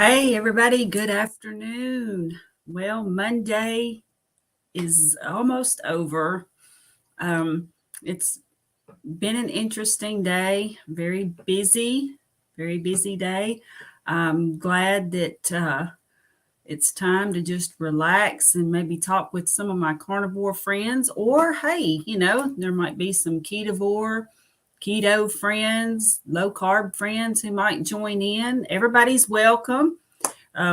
Hey, everybody, good afternoon. Well, Monday is almost over. It's been an interesting day, very busy day. I'm glad that it's time to just relax and maybe talk with some of my carnivore friends, or hey, there might be some keto friends, low carb friends who might join in. Everybody's welcome.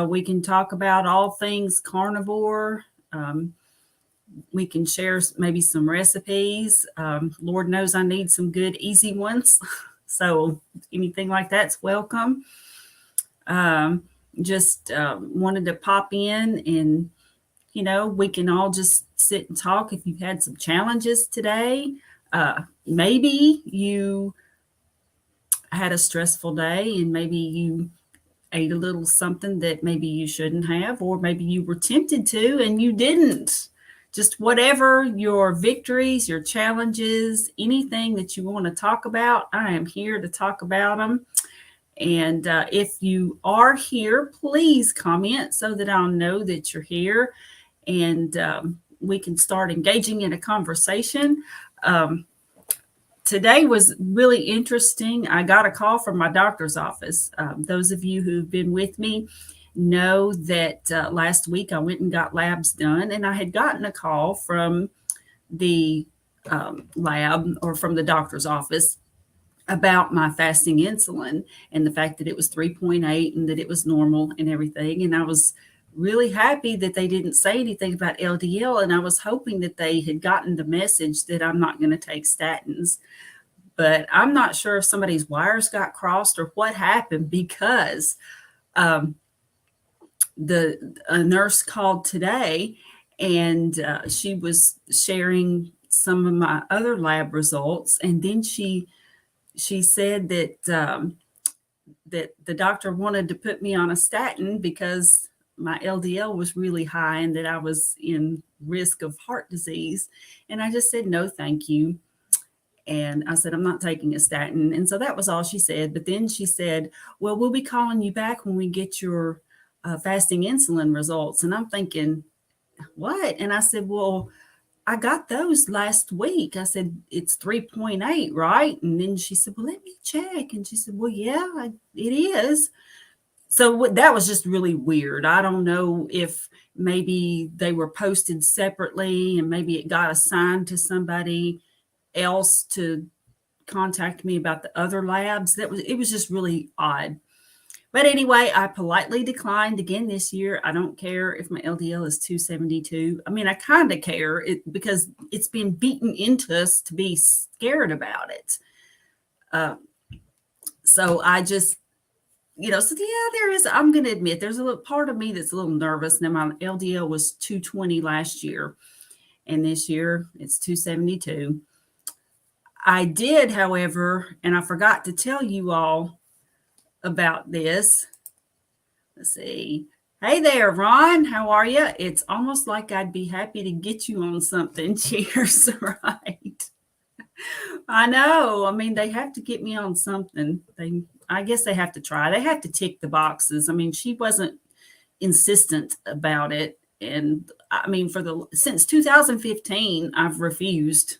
We can talk about all things carnivore. Um, we can share maybe some recipes. Lord knows I need some good, easy ones. So anything like that's welcome. Um, just wanted to pop in and, we can all just sit and talk if you've had some challenges today. Maybe you had a stressful day and maybe you ate a little something that maybe you shouldn't have, or maybe you were tempted to and you didn't. Just whatever your victories, your challenges, anything that you want to talk about, I am here to talk about them. And if you are here, please comment so that I'll know that you're here, and we can start engaging in a conversation. Today was really interesting. I got a call from my doctor's office. Those of you who've been with me know that last week I went and got labs done, and I had gotten a call from the lab, or from the doctor's office, about my fasting insulin and the fact that it was 3.8 and that it was normal and everything. And I was really happy that they didn't say anything about LDL, and I was hoping that they had gotten the message that I'm not going to take statins. But I'm not sure if somebody's wires got crossed or what happened, because a nurse called today, and she was sharing some of my other lab results, and then she said that that the doctor wanted to put me on a statin because my LDL was really high and that I was in risk of heart disease. And I just said, no, thank you. And I said, I'm not taking a statin. And so that was all she said. But then she said, well, we'll be calling you back when we get your fasting insulin results. And I'm thinking, what? And I said, well, I got those last week. I said, it's 3.8, right? And then she said, well, let me check. And she said, well, yeah, it is. So that was just really weird. I don't know if maybe they were posted separately and maybe it got assigned to somebody else to contact me about the other labs. It was just really odd. But anyway, I politely declined again this year. I don't care if my LDL is 272. I mean, I kind of care because it's been beaten into us to be scared about it. So I just, so yeah, there is, I'm going to admit, there's a little part of me that's a little nervous. Now, my LDL was 220 last year, and this year it's 272. I did, however, and I forgot to tell you all about this. Let's see. Hey there, Ron. How are you? It's almost like I'd be happy to get you on something. Cheers. Right. I know. I mean, they have to get me on something. I guess they have to try. They have to tick the boxes. I mean, she wasn't insistent about it. And I mean, since 2015, I've refused.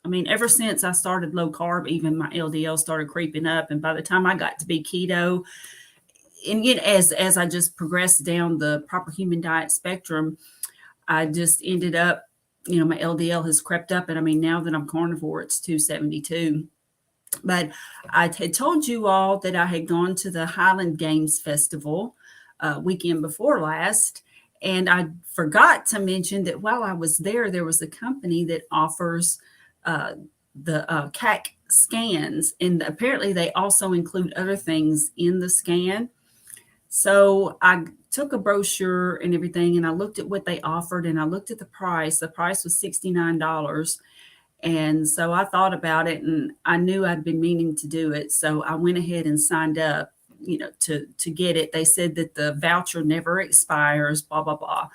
I mean, ever since I started low carb, even my LDL started creeping up. And by the time I got to be keto, and yet as I just progressed down the proper human diet spectrum, I just ended up, my LDL has crept up. And I mean, now that I'm carnivore, it's 272. But I had told you all that I had gone to the Highland Games Festival weekend before last. And I forgot to mention that while I was there was a company that offers the CAC scans. And apparently they also include other things in the scan. So I took a brochure and everything, and I looked at what they offered, and I looked at the price. The price was $69. And so I thought about it, and I knew I'd been meaning to do it. So I went ahead and signed up, to get it. They said that the voucher never expires, blah, blah, blah.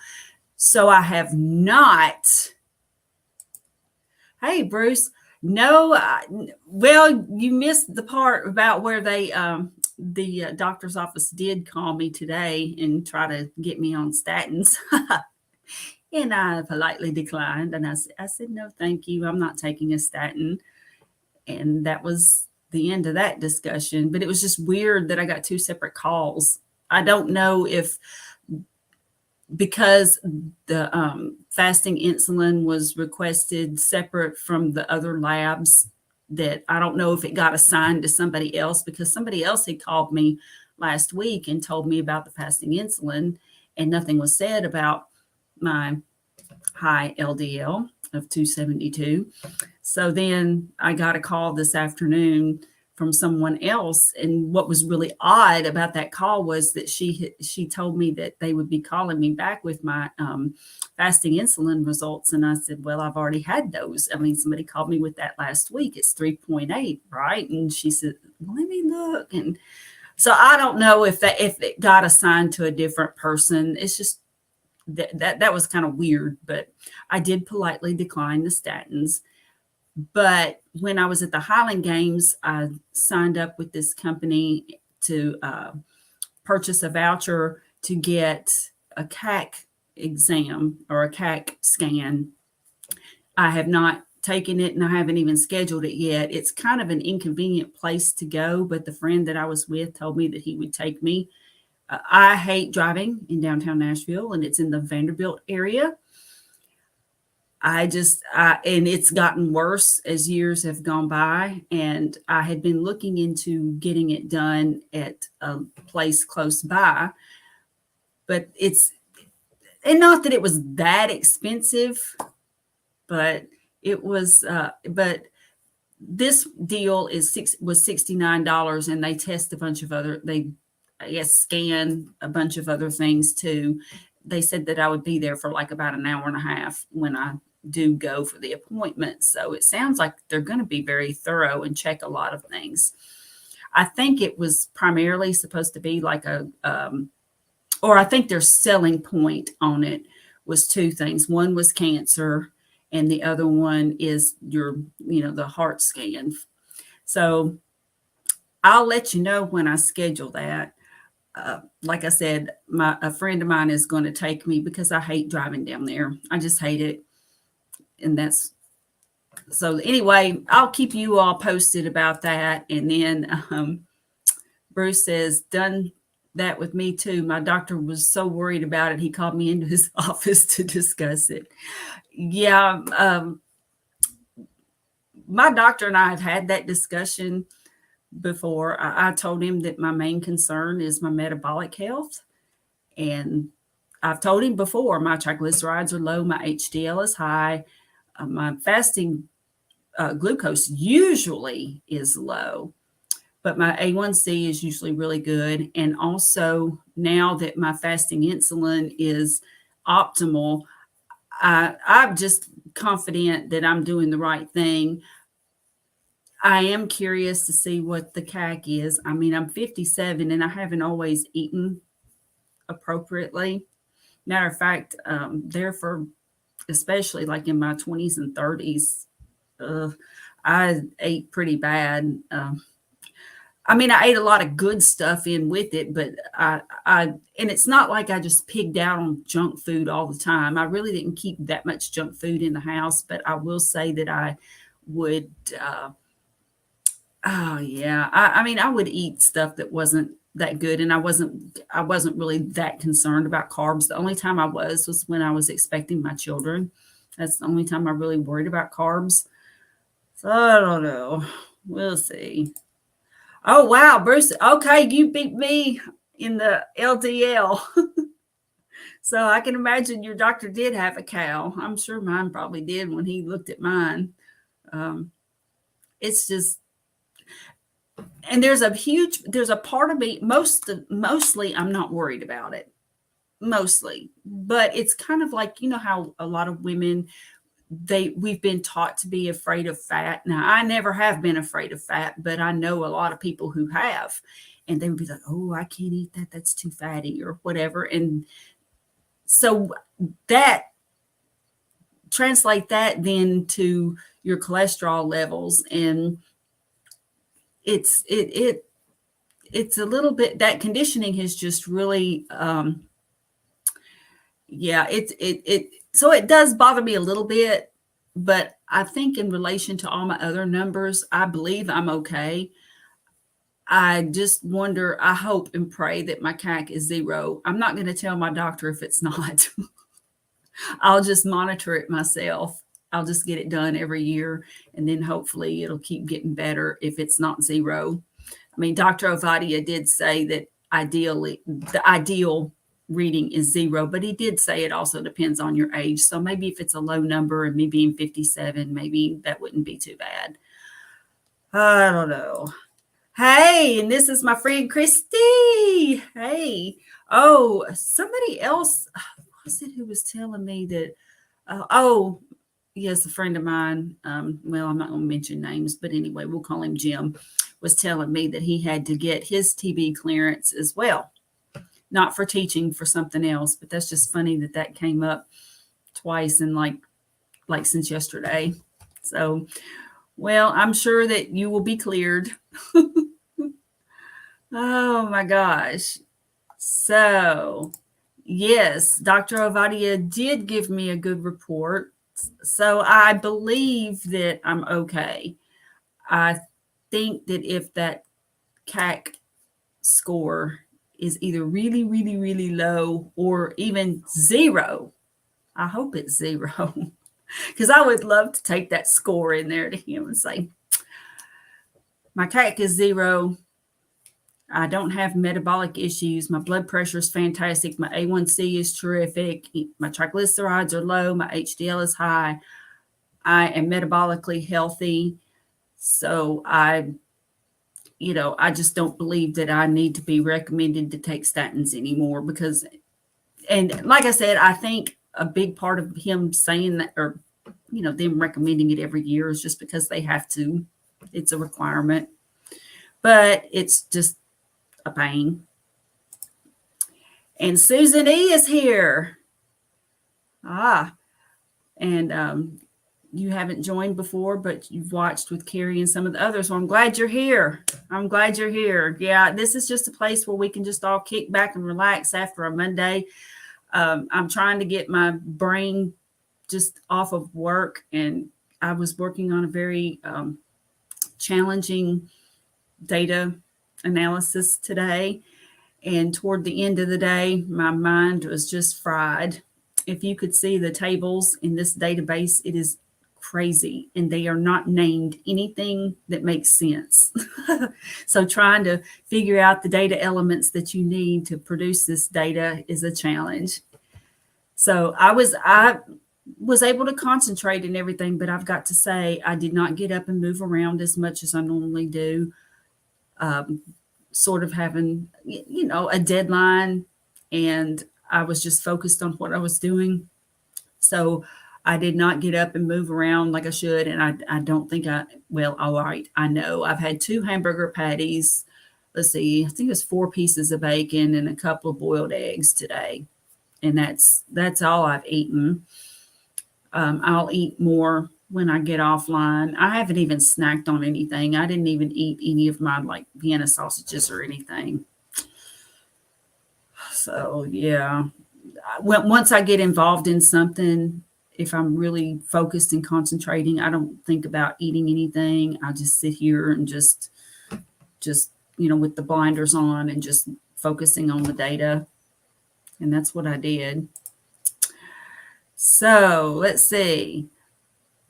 So I have not. Hey, Bruce. No, well, you missed the part about where they the doctor's office did call me today and try to get me on statins. And I politely declined. And I said, no, thank you. I'm not taking a statin. And that was the end of that discussion. But it was just weird that I got two separate calls. I don't know if because the fasting insulin was requested separate from the other labs, that I don't know if it got assigned to somebody else, because somebody else had called me last week and told me about the fasting insulin, and nothing was said about my high LDL of 272. So then I got a call this afternoon from someone else. And what was really odd about that call was that she told me that they would be calling me back with my fasting insulin results. And I said, well, I've already had those. I mean, somebody called me with that last week. It's 3.8, right? And she said, let me look. And so I don't know if it got assigned to a different person. It's just that was kind of weird, but I did politely decline the statins. But when I was at the Highland Games, I signed up with this company to purchase a voucher to get a CAC exam or a CAC scan. I have not taken it and I haven't even scheduled it yet. It's kind of an inconvenient place to go, but the friend that I was with told me that he would take me. I hate driving in downtown Nashville, and it's in the Vanderbilt area. And it's gotten worse as years have gone by. And I had been looking into getting it done at a place close by, but and not that it was that expensive, but it was, but this deal was $69, and they test a bunch of I guess scan a bunch of other things too. They said that I would be there for like about an hour and a half when I do go for the appointment. So it sounds like they're going to be very thorough and check a lot of things. I think it was primarily supposed to be like or I think their selling point on it was two things. One was cancer, and the other one is the heart scan. So I'll let you know when I schedule that. Like I said, a friend of mine is going to take me because I hate driving down there. I just hate it. And so anyway, I'll keep you all posted about that. And then Bruce says, done that with me too. My doctor was so worried about it. He called me into his office to discuss it. Yeah. My doctor and I have had that discussion before. I told him that my main concern is my metabolic health. And I've told him before, my triglycerides are low, my HDL is high, my fasting glucose usually is low, but my A1C is usually really good. And also now that my fasting insulin is optimal, I'm just confident that I'm doing the right thing. I am curious to see what the CAC is. I mean, I'm 57 and I haven't always eaten appropriately. Matter of fact, especially like in my 20s and 30s, I ate pretty bad. I mean, I ate a lot of good stuff in with it, but and it's not like I just pigged out on junk food all the time. I really didn't keep that much junk food in the house, but I will say that I would, oh yeah. I mean, I would eat stuff that wasn't that good. And I wasn't really that concerned about carbs. The only time I was when I was expecting my children. That's the only time I really worried about carbs. So I don't know. We'll see. Oh, wow, Bruce. Okay. You beat me in the LDL. So I can imagine your doctor did have a cow. I'm sure mine probably did when he looked at mine. It's just, and there's a part of me, mostly I'm not worried about it, mostly, but it's kind of like, how a lot of women, we've been taught to be afraid of fat. Now, I never have been afraid of fat, but I know a lot of people who have, and they would be like, oh, I can't eat that. That's too fatty or whatever. And so translate that then to your cholesterol levels, and it it's a little bit, that conditioning has just really, so it does bother me a little bit, but I think in relation to all my other numbers, I believe I'm okay. I just wonder, I hope and pray that my CAC is 0. I'm not going to tell my doctor if it's not. I'll just monitor it myself. I'll just get it done every year, and then hopefully it'll keep getting better if it's not 0. I mean, Dr. Ovadia did say that ideally, the ideal reading is 0, but he did say it also depends on your age. So maybe if it's a low number and me being 57, maybe that wouldn't be too bad. I don't know. Hey, and this is my friend Christy. Hey. Oh, somebody else, was it who was telling me that, yes, a friend of mine, well, I'm not going to mention names, but anyway, we'll call him Jim, was telling me that he had to get his TB clearance as well. Not for teaching, for something else, but that's just funny that that came up twice in like since yesterday. So, well, I'm sure that you will be cleared. Oh my gosh. So, yes, Dr. Ovadia did give me a good report. So I believe that I'm okay. I think that if that CAC score is either really, really, really low or even 0, I hope it's 0, because I would love to take that score in there to him and say, my CAC is 0. I don't have metabolic issues. My blood pressure is fantastic. My A1C is terrific. My triglycerides are low. My HDL is high. I am metabolically healthy. So I just don't believe that I need to be recommended to take statins anymore because, and like I said, I think a big part of him saying that, or, them recommending it every year is just because they have to. It's a requirement, but it's just a pain. And Susan E is here. And you haven't joined before, but you've watched with Carrie and some of the others. So I'm glad you're here. Yeah, this is just a place where we can just all kick back and relax after a Monday. I'm trying to get my brain just off of work, and I was working on a very challenging data analysis today. And toward the end of the day, my mind was just fried. If you could see the tables in this database, it is crazy, and they are not named anything that makes sense. So trying to figure out the data elements that you need to produce this data is a challenge. So I was able to concentrate and everything, but I've got to say I did not get up and move around as much as I normally do. Sort of having, a deadline, and I was just focused on what I was doing. So I did not get up and move around like I should. And I don't think all right. I know I've had 2 hamburger patties. Let's see, I think it was 4 pieces of bacon and a couple of boiled eggs today. And that's all I've eaten. I'll eat more when I get offline. I haven't even snacked on anything. I didn't even eat any of my Vienna sausages or anything. So yeah, once I get involved in something, if I'm really focused and concentrating, I don't think about eating anything. I just sit here and just with the blinders on and just focusing on the data. And that's what I did. So let's see.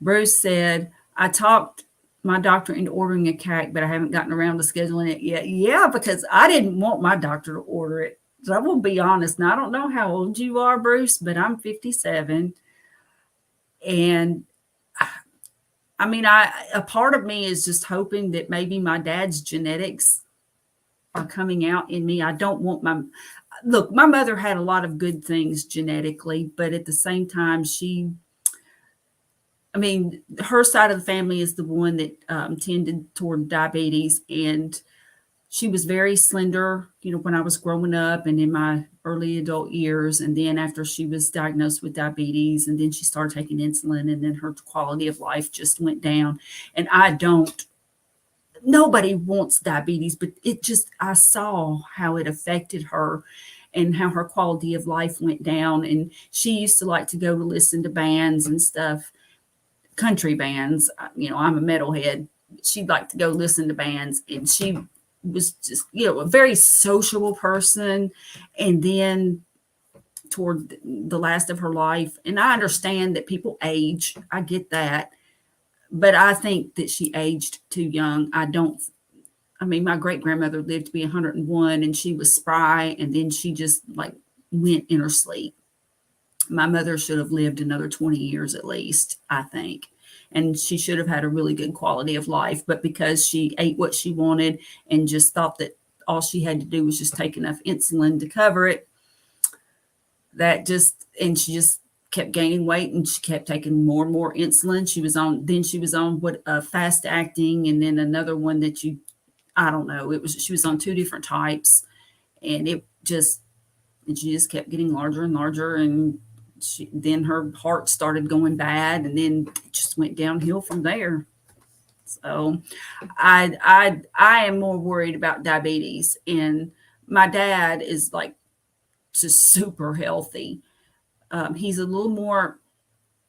Bruce said, I talked my doctor into ordering a CAC, but I haven't gotten around to scheduling it yet. Yeah, because I didn't want my doctor to order it. So I will be honest. Now, I don't know how old you are, Bruce, but I'm 57. And I mean, a part of me is just hoping that maybe my dad's genetics are coming out in me. I don't want my mother had a lot of good things genetically, but at the same time, her side of the family is the one that tended toward diabetes, and she was very slender, when I was growing up and in my early adult years. And then after she was diagnosed with diabetes, and then she started taking insulin, and then her quality of life just went down. And I don't nobody wants diabetes, but I saw how it affected her and how her quality of life went down. And she used to like to go to listen to bands and stuff, country bands. I'm a metalhead. She'd like to go listen to bands, and she was just, a very sociable person. And then toward the last of her life, and I understand that people age, I get that, but I think that she aged too young. My great grandmother lived to be 101, and she was spry, and then she just like went in her sleep. My mother should have lived another 20 years at least, I think. And she should have had a really good quality of life. But because she ate what she wanted and just thought that all she had to do was just take enough insulin to cover it, and she just kept gaining weight, and she kept taking more and more insulin. She was on fast acting, and then another one that I don't know. She was on two different types, and she just kept getting larger and larger, and then her heart started going bad, and then it just went downhill from there. So I am more worried about diabetes, and my dad is like just super healthy. He's a little more,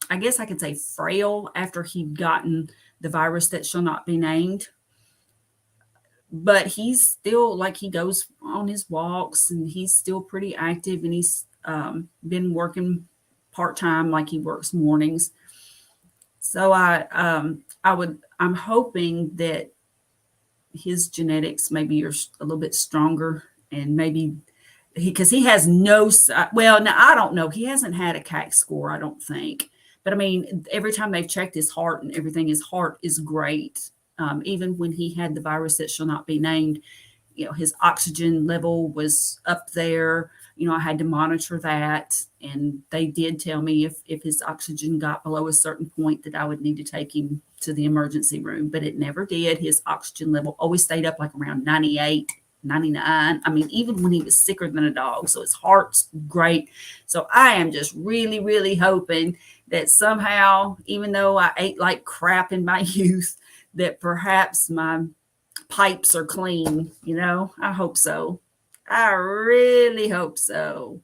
I guess I could say, frail after he'd gotten the virus that shall not be named. But he's still like, he goes on his walks, and he's still pretty active, and he's been working part-time, like he works mornings. So I'm hoping that his genetics maybe are a little bit stronger, and maybe because he has now I don't know. He hasn't had a CAC score, I don't think. But every time they've checked his heart and everything, his heart is great. Even when he had the virus that shall not be named, his oxygen level was up there. I had to monitor that, and they did tell me if his oxygen got below a certain point that I would need to take him to the emergency room, but it never did. His oxygen level always stayed up like around 98, 99. Even when he was sicker than a dog. So his heart's great. So I am just really, really hoping that somehow, even though I ate like crap in my youth, that perhaps my pipes are clean. I hope so. I really hope so.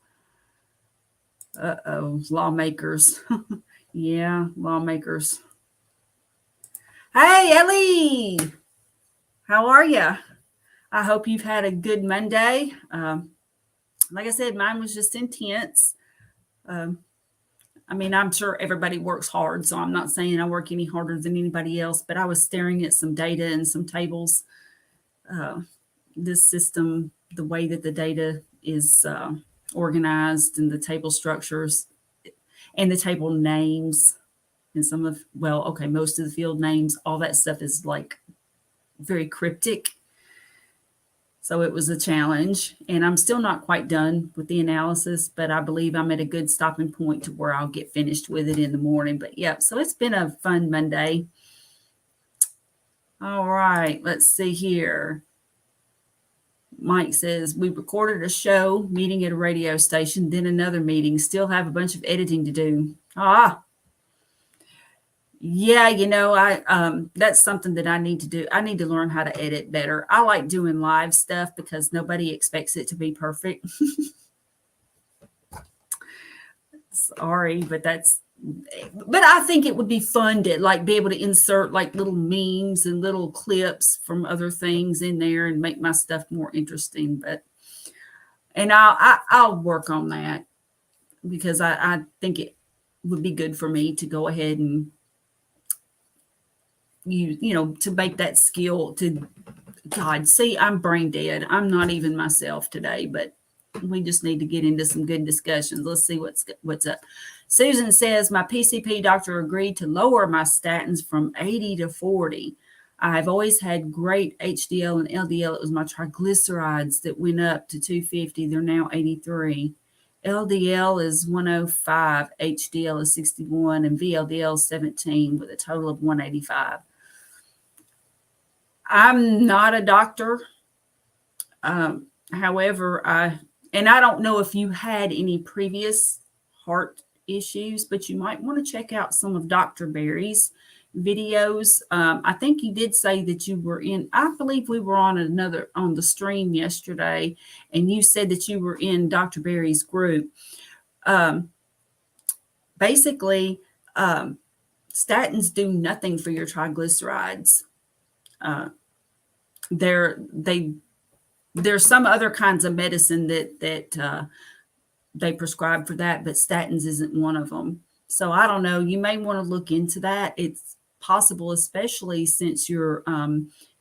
Lawmakers. Yeah, lawmakers. Hey, Ellie, how are you? I hope you've had a good Monday. Like I said, mine was just intense. I'm sure everybody works hard, so I'm not saying I work any harder than anybody else, but I was staring at some data and some tables. This system, the way that the data is organized, and the table structures and the table names, and most of the field names, all that stuff is like very cryptic. So it was a challenge, and I'm still not quite done with the analysis, but I believe I'm at a good stopping point to where I'll get finished with it in the morning. But yeah, so it's been a fun Monday. All right, let's see here. Mike says, we recorded a show, meeting at a radio station, then another meeting, still have a bunch of editing to do. Yeah, that's something that I need to do. I need to learn how to edit better. I like doing live stuff because nobody expects it to be perfect. Sorry, but I think it would be fun to like be able to insert like little memes and little clips from other things in there and make my stuff more interesting. And I'll work on that, because I think it would be good for me to go ahead and to make that skill to, God, see, I'm brain dead. I'm not even myself today, but we just need to get into some good discussions. Let's see what's up. Susan says, my PCP doctor agreed to lower my statins from 80 to 40. I've always had great HDL and LDL. It was my triglycerides that went up to 250. They're now 83. LDL is 105, HDL is 61, and VLDL is 17, with a total of 185. I'm not a doctor. However, I don't know if you had any previous heart issues, but you might want to check out some of Dr. Berry's. videos. I think you did say that you were in, I believe we were on the stream yesterday, and you said that you were in Dr. Berry's group. Basically, statins do nothing for your triglycerides. There's some other kinds of medicine that they prescribe for that, but statins isn't one of them. So I don't know. You may want to look into that. It's possible, especially since your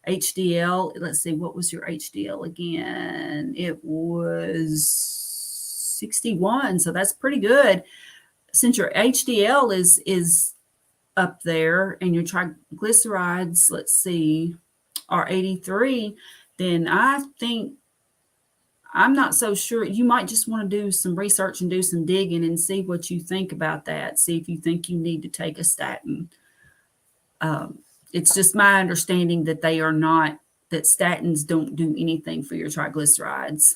HDL. Let's see, what was your HDL again? It was 61, so that's pretty good. Since your HDL is up there and your triglycerides, let's see, are 83, then I think, I'm not so sure. You might just want to do some research and do some digging and see what you think about that. See if you think you need to take a statin. It's just my understanding that that statins don't do anything for your triglycerides.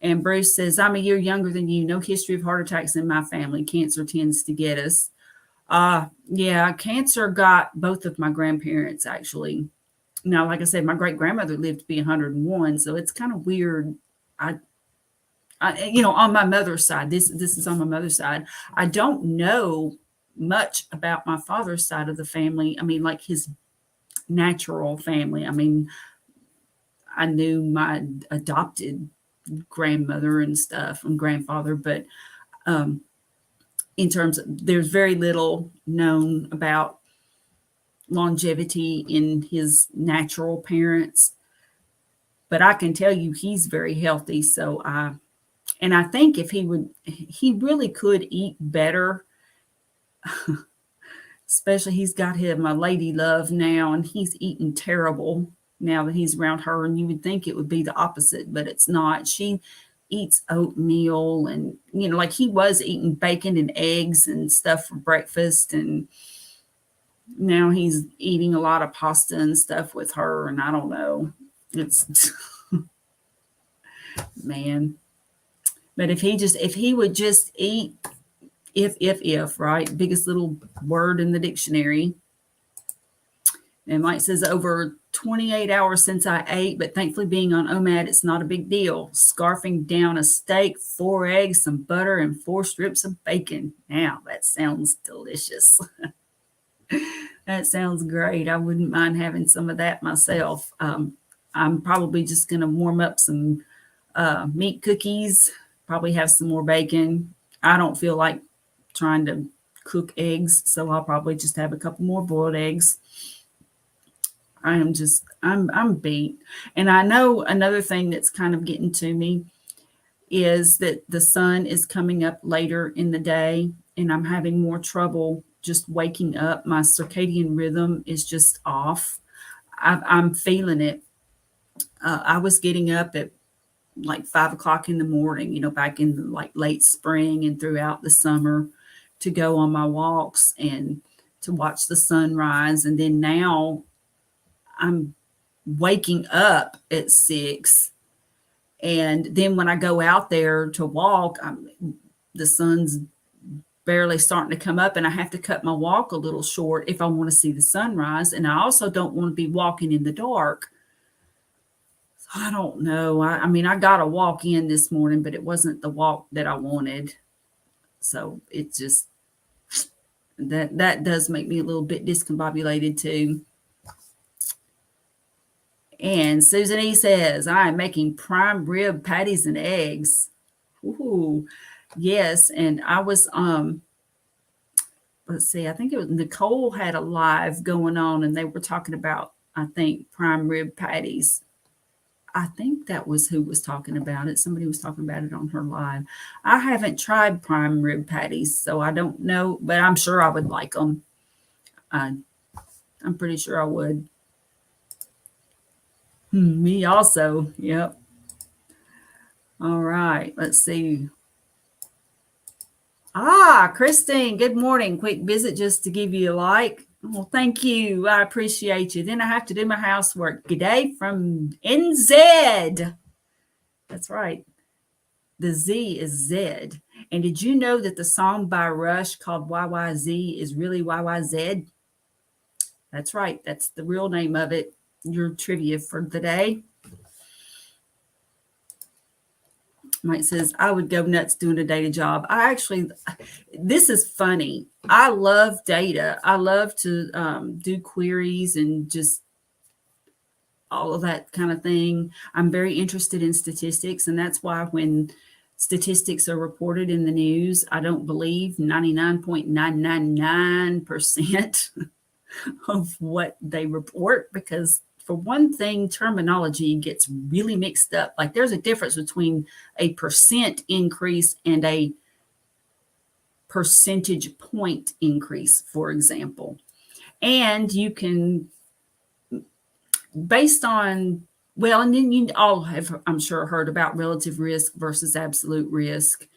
And Bruce says, I'm a year younger than you. No history of heart attacks in my family. Cancer tends to get us. Yeah, cancer got both of my grandparents, actually. Now, like I said, my great grandmother lived to be 101, so it's kind of weird. I on my mother's side, this is on my mother's side. I don't know much about my father's side of the family. I mean, like his natural family. I mean, I knew my adopted grandmother and stuff and grandfather, but in terms of, there's very little known about longevity in his natural parents. But I can tell you he's very healthy. So I think if he really could eat better. Especially he's got him a lady love now, and he's eating terrible now that he's around her. And you would think it would be the opposite, but it's not. She eats oatmeal, and like he was eating bacon and eggs and stuff for breakfast, and now he's eating a lot of pasta and stuff with her. And I don't know. It's man. But if he would just eat, if right, biggest little word in the dictionary. And Mike says, over 28 hours since I ate, but thankfully being on OMAD, it's not a big deal. Scarfing down a steak, 4 eggs, some butter, and 4 strips of bacon. Now that sounds delicious. That sounds great. I wouldn't mind having some of that myself. I'm probably just going to warm up some meat cookies, probably have some more bacon. I don't feel like trying to cook eggs, so I'll probably just have a couple more boiled eggs. I'm beat. And I know another thing that's kind of getting to me is that the sun is coming up later in the day, and I'm having more trouble just waking up. My circadian rhythm is just off. I'm feeling it. I was getting up at like 5 o'clock in the morning, back in the, like late spring and throughout the summer, to go on my walks and to watch the sunrise. And then now I'm waking up at 6. And then when I go out there to walk, the sun's barely starting to come up, and I have to cut my walk a little short if I want to see the sunrise. And I also don't want to be walking in the dark. So I don't know. I mean, I got a walk in this morning, but it wasn't the walk that I wanted. So it just, that does make me a little bit discombobulated too. And Susan E. says, I am making prime rib patties and eggs. Ooh, yes. And I was, let's see, I think it was Nicole had a live going on, and they were talking about, I think, prime rib patties. I think that was who was talking about it. Somebody was talking about it on her live. I haven't tried prime rib patties, so I don't know, but I'm sure I would like them. I'm pretty sure I would. Me also. Yep. All right. Let's see. Christine, good morning. Quick visit just to give you a like. Well, thank you. I appreciate you. Then I have to do my housework. Good day from NZ. That's right. The Z is Z. And did you know that the song by Rush called YYZ is really YYZ? That's right. That's the real name of it. Your trivia for the day. Mike says, I would go nuts doing a data job. This is funny. I love data. I love to do queries and just all of that kind of thing. I'm very interested in statistics. And that's why when statistics are reported in the news, I don't believe 99.999% of what they report, because for one thing, terminology gets really mixed up. Like there's a difference between a percent increase and a percentage point increase, for example. And you can, based on, well, and then you all have, I'm sure, heard about relative risk versus absolute risk.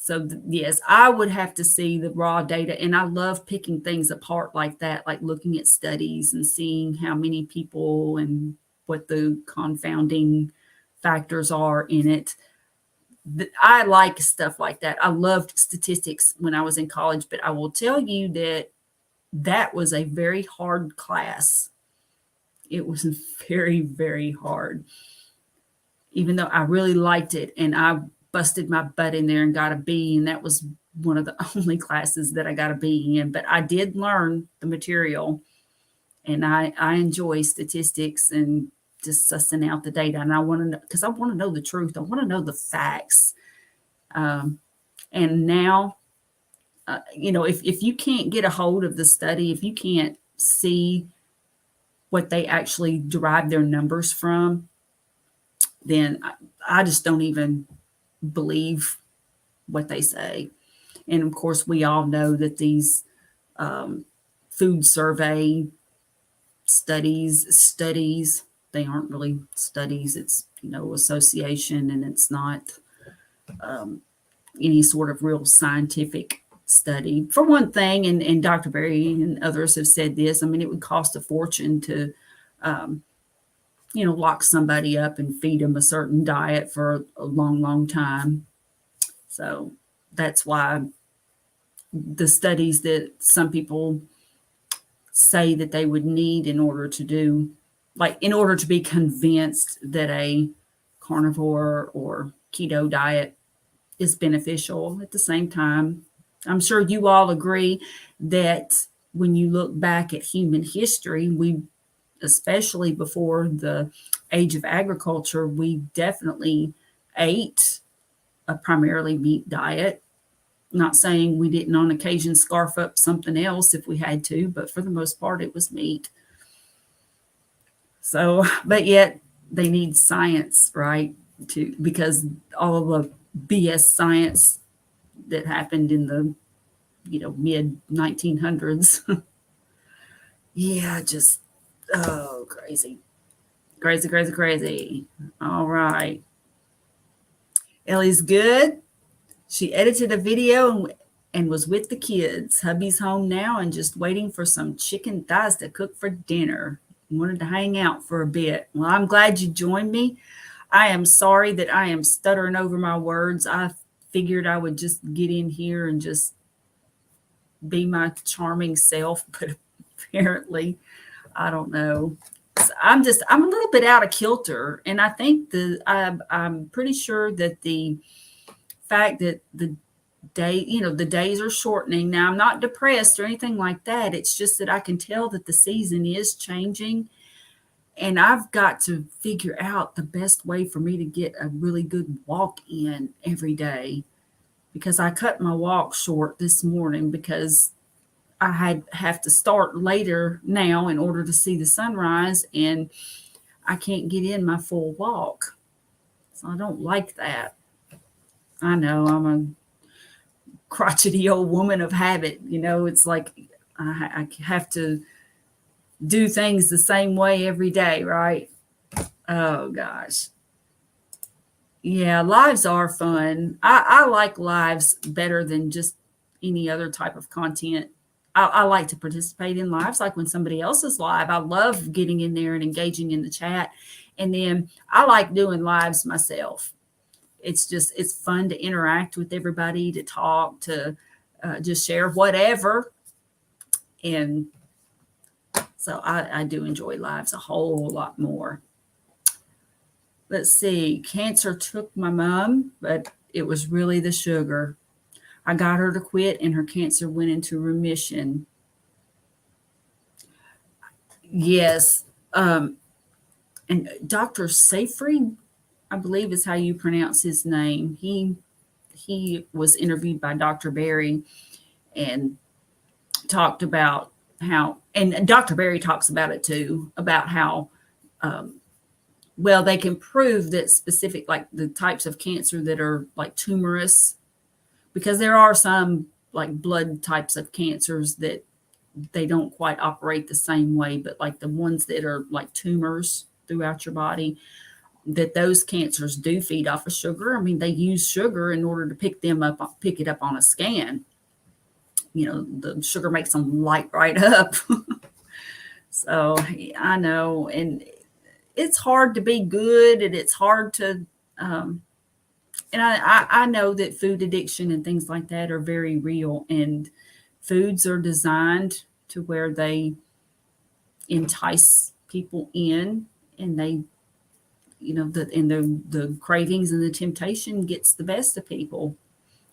So yes, I would have to see the raw data. And I love picking things apart like that, like looking at studies and seeing how many people and what the confounding factors are in it. I like stuff like that. I loved statistics when I was in college, but I will tell you that that was a very hard class. It was very, very hard, even though I really liked it. And I busted my butt in there and got a B. And that was one of the only classes that I got a B in. But I did learn the material, and I enjoy statistics and just sussing out the data. And I want to know, because I want to know the truth. I want to know the facts. And now, if you can't get a hold of the study, if you can't see what they actually derive their numbers from, then I just don't even believe what they say. And of course, we all know that these food survey studies, they aren't really studies. It's, association, and it's not any sort of real scientific study. For one thing, and Dr. Berry and others have said this, I mean, it would cost a fortune to, lock somebody up and feed them a certain diet for a long, long time. So that's why the studies that some people say that they would need in order to be convinced that a carnivore or keto diet is beneficial. At the same time, I'm sure you all agree that when you look back at human history, especially before the age of agriculture, we definitely ate a primarily meat diet. Not saying we didn't on occasion scarf up something else if we had to, but for the most part, it was meat. So, but yet they need science, right? Because all of the BS science that happened in the, mid 1900s. Yeah, just, crazy. Crazy, crazy, crazy. All right. Ellie's good. She edited a video and was with the kids. Hubby's home now and just waiting for some chicken thighs to cook for dinner. Wanted to hang out for a bit. Well, I'm glad you joined me. I am sorry that I am stuttering over my words. I figured I would just get in here and just be my charming self, but apparently, I don't know. I'm a little bit out of kilter, and I think I'm pretty sure that the fact that the days are shortening. Now, I'm not depressed or anything like that. It's just that I can tell that the season is changing, and I've got to figure out the best way for me to get a really good walk in every day, because I cut my walk short this morning because I have to start later now in order to see the sunrise, and I can't get in my full walk. So I don't like that. I know I'm a crotchety old woman of habit. It's like I have to do things the same way every day, right? Oh, gosh. Yeah, lives are fun. I like lives better than just any other type of content. I like to participate in lives, like when somebody else is live. I love getting in there and engaging in the chat. And then I like doing lives myself. It's fun to interact with everybody, to talk, to just share whatever. And So I do enjoy lives a whole lot more. Let's see. Cancer took my mom, but it was really the sugar. I got her to quit and her cancer went into remission. Yes. And Dr. Seyfried, I believe is how you pronounce his name. He was interviewed by Dr. Berry and talked about how, and Dr. Berry talks about it too, about how, well, they can prove that specific, like the types of cancer that are like tumorous, because there are some like blood types of cancers that they don't quite operate the same way, but like the ones that are like tumors throughout your body, that those cancers do feed off of sugar. I mean, they use sugar in order to pick it up on a scan. The sugar makes them light right up. So I know, and it's hard to be good, and it's hard to, and I know that food addiction and things like that are very real, and foods are designed to where they entice people in, and they, the cravings and the temptation gets the best of people,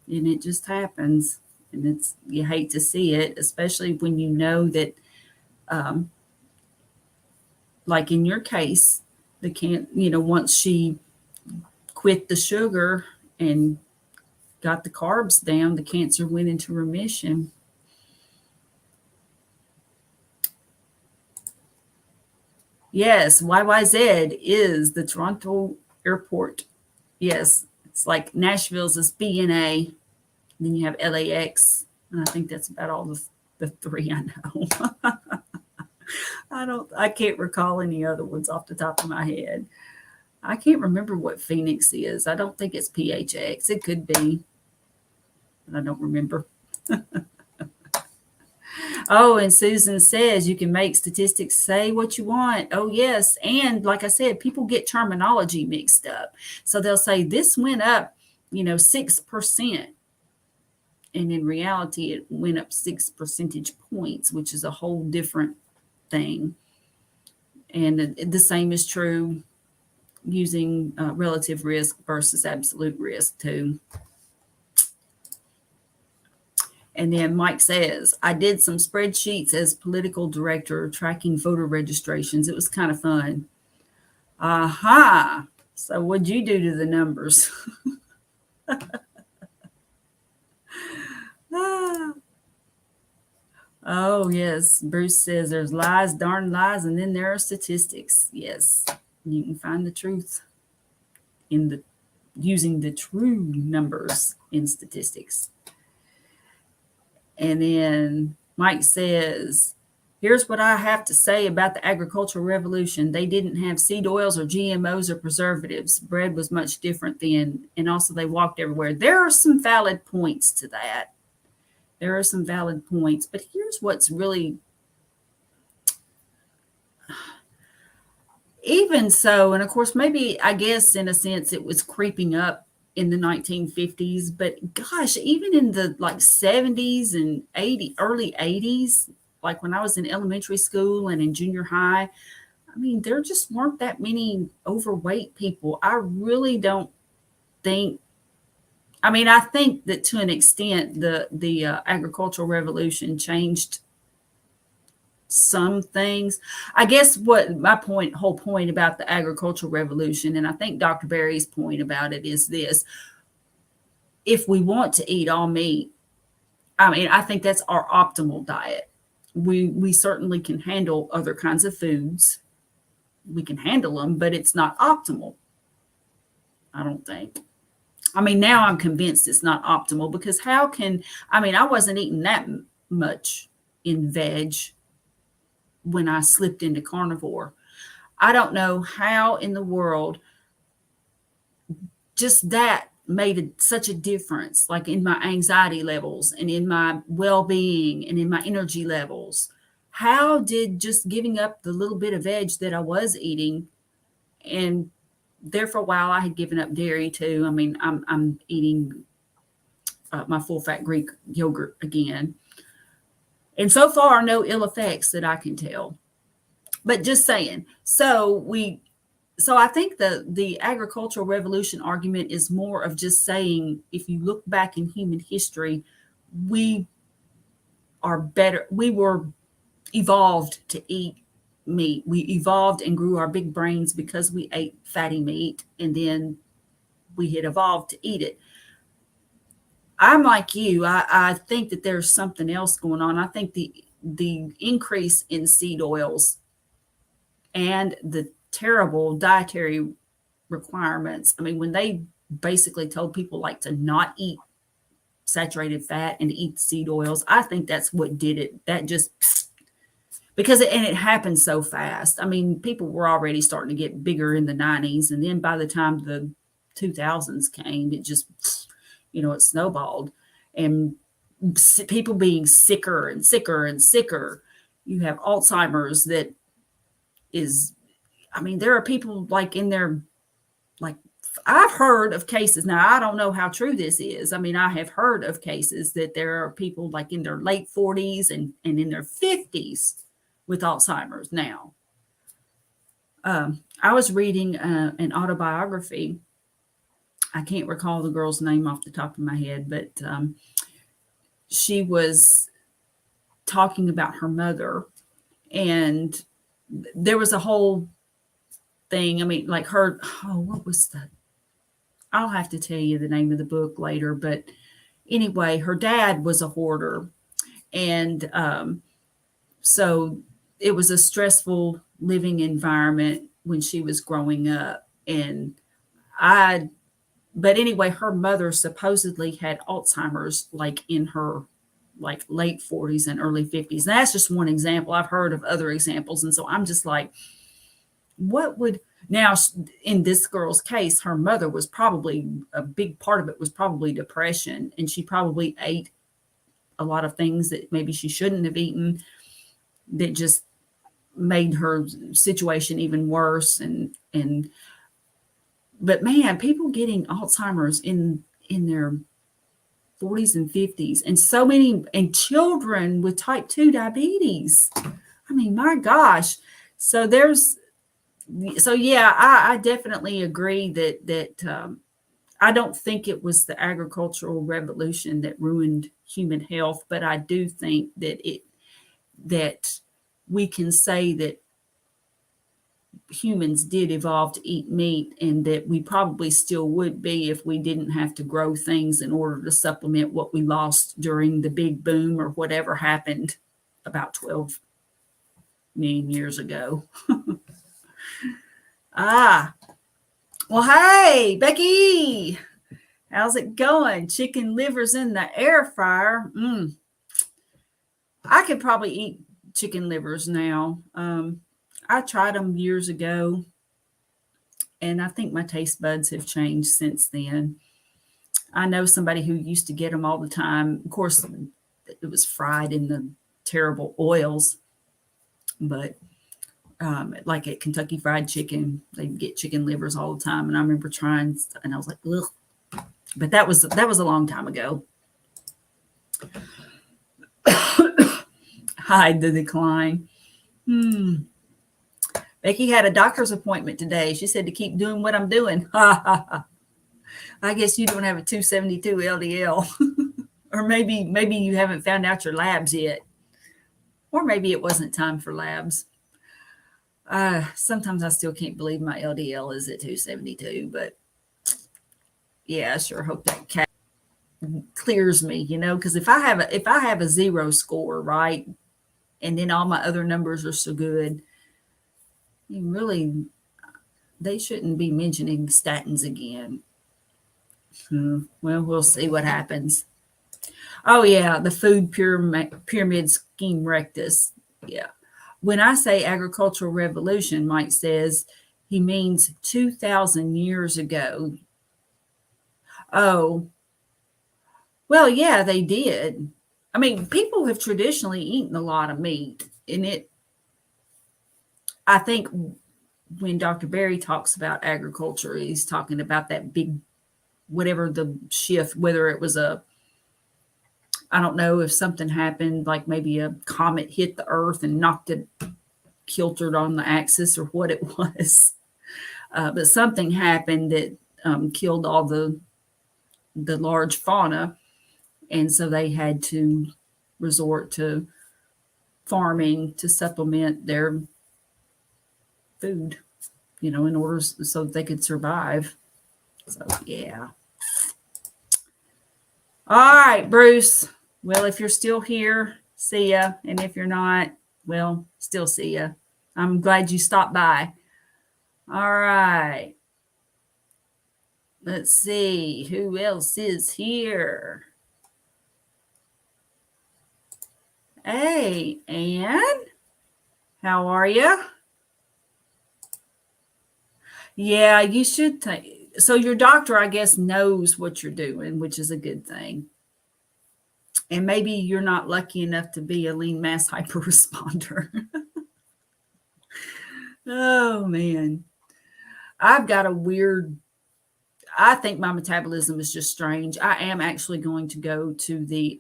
and it just happens, and you hate to see it, especially when you know that, like in your case, once she quit the sugar and got the carbs down, the cancer went into remission. Yes, YYZ is the Toronto airport. Yes, it's like Nashville's is BNA. Then you have LAX, and I think that's about all the three I know. I can't recall any other ones off the top of my head. I can't remember what Phoenix is. I don't think it's PHX. It could be, but I don't remember. Oh, and Susan says you can make statistics say what you want. Oh, yes. And like I said, people get terminology mixed up. So they'll say this went up, 6%. And in reality, it went up 6 percentage points, which is a whole different thing. And the same is true using relative risk versus absolute risk too. And then Mike says, I did some spreadsheets as political director tracking voter registrations. It was kind of fun. Aha. So what'd you do to the numbers? Oh, yes. Bruce says there's lies, darn lies, and then there are statistics. Yes. You can find the truth in using the true numbers in statistics. And then Mike says, here's what I have to say about the agricultural revolution. They didn't have seed oils or GMOs or preservatives. Bread was much different then. And also they walked everywhere. There are some valid points to that. There are some valid points. But here's what's really, even so, and of course, maybe, I guess in a sense it was creeping up in the 1950s, but gosh, even in the like 70s and early 80s, like when I was in elementary school and in junior high, I mean, there just weren't that many overweight people. I really don't think, I think that to an extent the agricultural revolution changed some things. I guess what my whole point about the agricultural revolution, and I think Dr. Berry's point about it is this: if we want to eat all meat, I think that's our optimal diet. We certainly can handle other kinds of foods. We can handle them, but it's not optimal, I don't think. Now I'm convinced it's not optimal, because I wasn't eating that much in veg when I slipped into carnivore. I don't know how in the world just that made such a difference, like in my anxiety levels and in my well-being and in my energy levels. How did just giving up the little bit of veg that I was eating, and there for a while I had given up dairy too. I'm eating my full-fat Greek yogurt again. And so far, no ill effects that I can tell. But just saying. So I think the agricultural revolution argument is more of just saying, if you look back in human history, we are better. We were evolved to eat meat. We evolved and grew our big brains because we ate fatty meat, and then we had evolved to eat it. I'm like you. I think that there's something else going on. I think the increase in seed oils and the terrible dietary requirements. I mean, when they basically told people like to not eat saturated fat and to eat seed oils, I think that's what did it. That just because it happened so fast. I mean, people were already starting to get bigger in the 90s, and then by the time the 2000s came, it just, it snowballed, and people being sicker and sicker and sicker. You have Alzheimer's that is, I mean, there are people like in their, like, I've heard of cases. Now, I don't know how true this is. I mean, I have heard of cases that there are people like in their late 40s and in their 50s with Alzheimer's now. I was reading an autobiography. I can't recall the girl's name off the top of my head, but she was talking about her mother, and there was a whole thing. I mean, like what was that? I'll have to tell you the name of the book later, but anyway, her dad was a hoarder, and so it was a stressful living environment when she was growing up. But anyway, her mother supposedly had Alzheimer's like in her like late 40s and early 50s. And that's just one example. I've heard of other examples. And so I'm just like, now in this girl's case, her mother was probably, a big part of it was probably depression. And she probably ate a lot of things that maybe she shouldn't have eaten, that just made her situation even worse. But man, people getting Alzheimer's in their 40s and 50s, and so many, and children with type 2 diabetes. I mean, my gosh. So yeah, I definitely agree that I don't think it was the agricultural revolution that ruined human health, but I do think that we can say that humans did evolve to eat meat, and that we probably still would be if we didn't have to grow things in order to supplement what we lost during the big boom or whatever happened about 12 million years ago. Well, hey, Becky, how's it going? Chicken livers in the air fryer. I could probably eat chicken livers now. I tried them years ago, and I think my taste buds have changed since then. I know somebody who used to get them all the time. Of course, it was fried in the terrible oils, but like at Kentucky Fried Chicken, they get chicken livers all the time. And I remember trying, and I was like, ugh. But that was a long time ago. Hide the decline. Becky had a doctor's appointment today. She said to keep doing what I'm doing. I guess you don't have a 272 LDL. Or maybe you haven't found out your labs yet. Or maybe it wasn't time for labs. Sometimes I still can't believe my LDL is at 272, but yeah, I sure hope that cat clears me, because if I have a 0 score, right, and then all my other numbers are so good, they shouldn't be mentioning statins again. Well, we'll see what happens. Oh yeah, the food pyramid scheme rectus. Yeah. When I say agricultural revolution, Mike says he means 2,000 years ago. Oh, well, yeah, they did. I mean, people have traditionally eaten a lot of meat, and I think when Dr. Berry talks about agriculture, he's talking about that big, whatever the shift, whether it was I don't know if something happened, like maybe a comet hit the earth and knocked it kiltered on the axis or what it was. But something happened that killed all the large fauna. And so they had to resort to farming to supplement their food, in order so that they could survive. So, yeah. All right, Bruce. Well, if you're still here, see ya. And if you're not, well, still see ya. I'm glad you stopped by. All right. Let's see who else is here. Hey, Ann, how are you? Yeah, you should take. So your doctor, I guess, knows what you're doing, which is a good thing. And maybe you're not lucky enough to be a lean mass hyperresponder. Oh, man. I've got a weird, I think my metabolism is just strange. I am actually going to go to the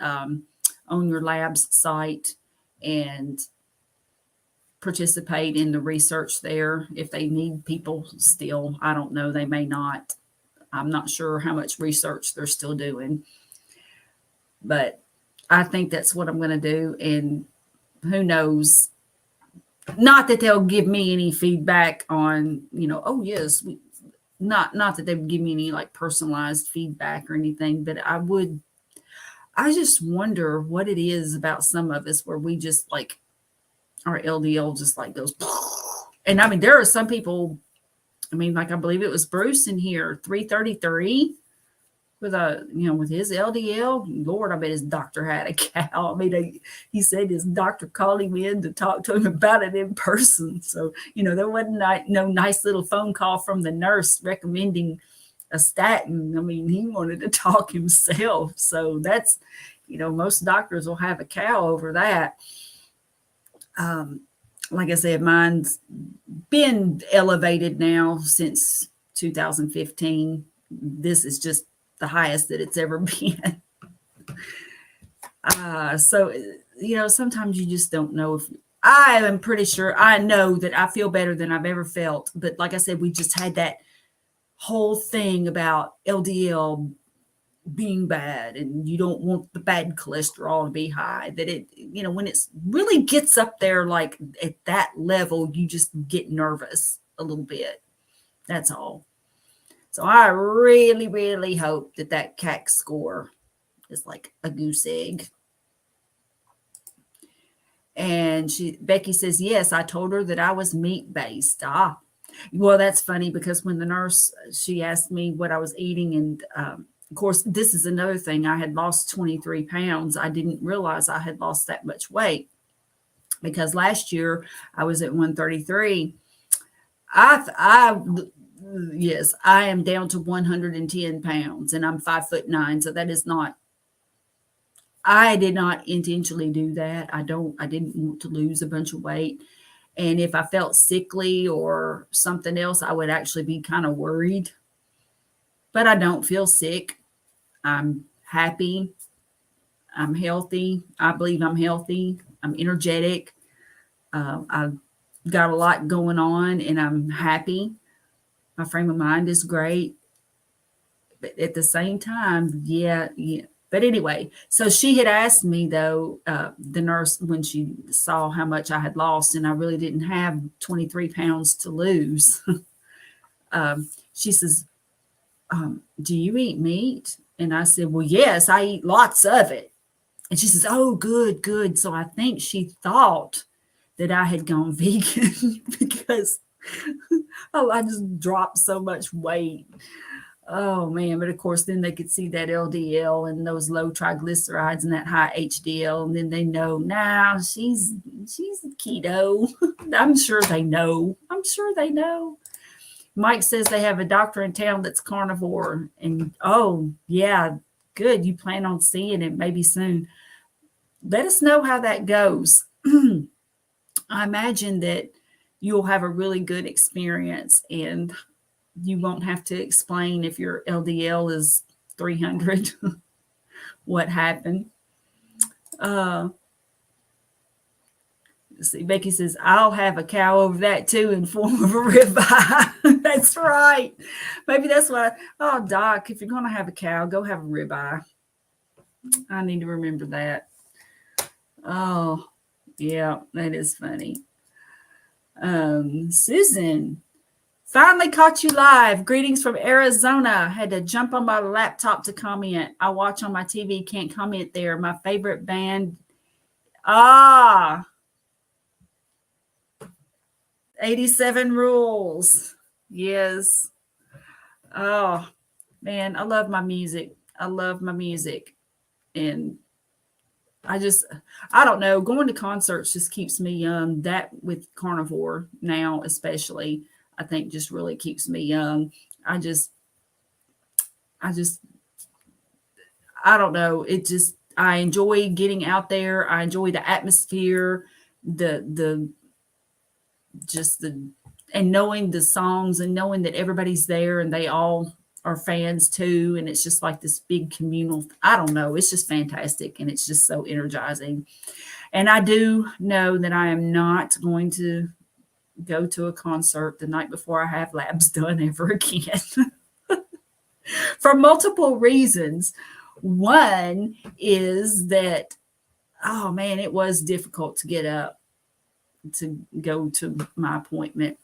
Own Your Labs site and participate in the research there. If they need people still, I don't know. They may not. I'm not sure how much research they're still doing. But I think that's what I'm going to do. And who knows? Not that they'll give me any feedback on, oh, yes, not that they would give me any like personalized feedback or anything, but I just wonder what it is about some of us where we just like our LDL just like goes. And I mean, there are some people, like I believe it was Bruce in here, 333 with his LDL. Lord, I bet his doctor had a cow. He said his doctor called him in to talk to him about it in person. So, there wasn't no nice little phone call from the nurse recommending a statin. He wanted to talk himself. So that's, most doctors will have a cow over that. Like I said, mine's been elevated now since 2015. This is just the highest that it's ever been. So, sometimes you just don't know if I am pretty sure I know that I feel better than I've ever felt. But like I said, we just had that whole thing about LDL being bad and you don't want the bad cholesterol to be high, that it, when it's really gets up there, like at that level, you just get nervous a little bit. That's all. So I really, really hope that CAC score is like a goose egg. And Becky says, yes, I told her that I was meat-based. Well, that's funny because when the nurse, she asked me what I was eating. And of course, this is another thing. I had lost 23 pounds. I didn't realize I had lost that much weight because last year I was at 133. Yes, I am down to 110 pounds and I'm 5'9". So that is not, I did not intentionally do that. I didn't want to lose a bunch of weight. And if I felt sickly or something else, I would actually be kind of worried. But I don't feel sick. I'm happy. I'm healthy. I believe I'm healthy. I'm energetic. I've got a lot going on and I'm happy. My frame of mind is great. But at the same time, yeah. But anyway, so she had asked me, though, the nurse, when she saw how much I had lost, and I really didn't have 23 pounds to lose. She says, do you eat meat? And I said, well, yes, I eat lots of it. And she says, oh, good, good. So I think she thought that I had gone vegan because I just dropped so much weight. Oh, man. But of course, then they could see that LDL and those low triglycerides and that high HDL. And then they know, now she's keto. I'm sure they know. Mike says they have a doctor in town that's carnivore. And, oh, yeah, good. You plan on seeing it maybe soon. Let us know how that goes. I imagine that you'll have a really good experience and you won't have to explain if your LDL is 300, what happened. See, Becky says, I'll have a cow over that too in form of a ribeye. That's right. Maybe that's what oh, Doc, if you're going to have a cow, go have a ribeye. I need to remember that. Oh, yeah, that is funny. Susan, finally caught you live. Greetings from Arizona. Had to jump on my laptop to comment. I watch on my TV, can't comment there. My favorite band. 87 Rules. Yes. Oh, man, I love my music. I love my music. And I don't know, going to concerts just keeps me young. That with Carnivore now, especially, I think just really keeps me young. I don't know. I enjoy getting out there. I enjoy the atmosphere, and knowing the songs and knowing that everybody's there and they all are fans too. And it's just like this big communal, I don't know. It's just fantastic. And it's just so energizing. And I do know that I am not going to go to a concert the night before I have labs done ever again for multiple reasons. One is that, oh man, it was difficult to get up to go to my appointment.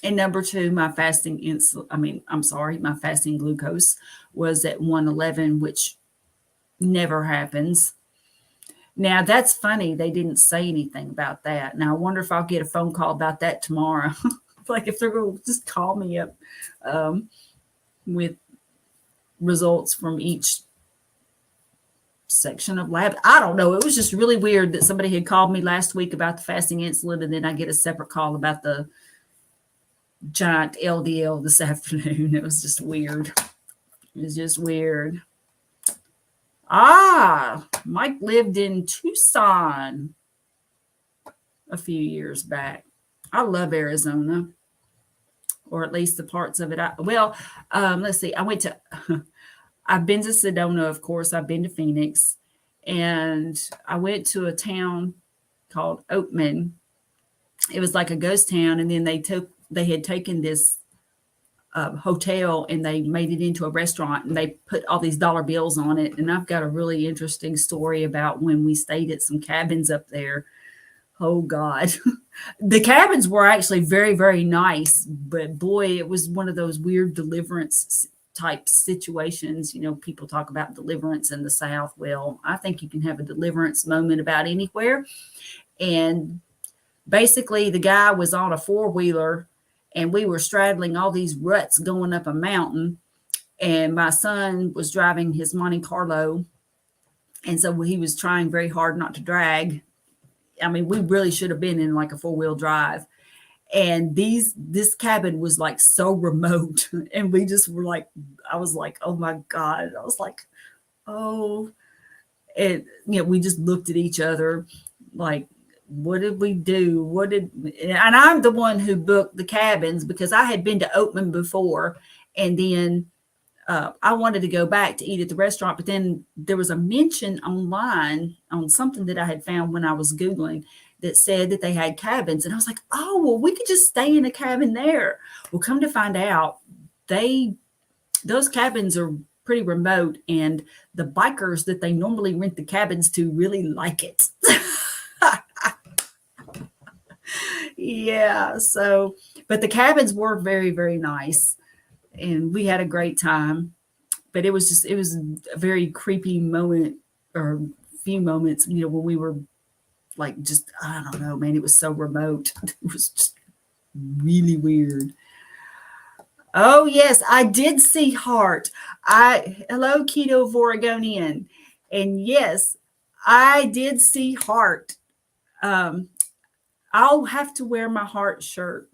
And number two, my fasting my fasting glucose was at 111, which never happens. Now that's funny. They didn't say anything about that. Now I wonder if I'll get a phone call about that tomorrow. Like if they're going to just call me up with results from each section of lab. I don't know. It was just really weird that somebody had called me last week about the fasting insulin, and then I get a separate call about the giant LDL this afternoon. It was just weird. It was just weird. Mike lived in Tucson a few years back. I love Arizona, or at least the parts of it. Let's see. I've been to Sedona, of course. I've been to Phoenix, and I went to a town called Oatman. It was like a ghost town, and then they had taken this hotel and they made it into a restaurant, and they put all these dollar bills on it. And I've got a really interesting story about when we stayed at some cabins up there. Oh God. The cabins were actually very, very nice, but boy, it was one of those weird deliverance type situations. You know, people talk about deliverance in the South. Well, I think you can have a deliverance moment about anywhere. And basically the guy was on a 4-wheeler and we were straddling all these ruts going up a mountain, and my son was driving his Monte Carlo. And so he was trying very hard not to drag. I mean, we really should have been in like a 4-wheel drive. And this cabin was like so remote, and we just were like, I was like, oh my God. I was like, oh, and we just looked at each other like, what did we do? And I'm the one who booked the cabins because I had been to Oatman before. And then I wanted to go back to eat at the restaurant, but then there was a mention online on something that I had found when I was Googling that said that they had cabins. And I was like, oh, well, we could just stay in a cabin there. Well, come to find out, those cabins are pretty remote, and the bikers that they normally rent the cabins to really like it. Yeah. So, but the cabins were very, very nice, and we had a great time. But it was a very creepy moment, or few moments, when we were like, just, I don't know, man, it was so remote. It was just really weird. Oh yes, I did see Heart. Hello, Keto Oregonian. And yes, I did see Heart. I'll have to wear my Heart shirt.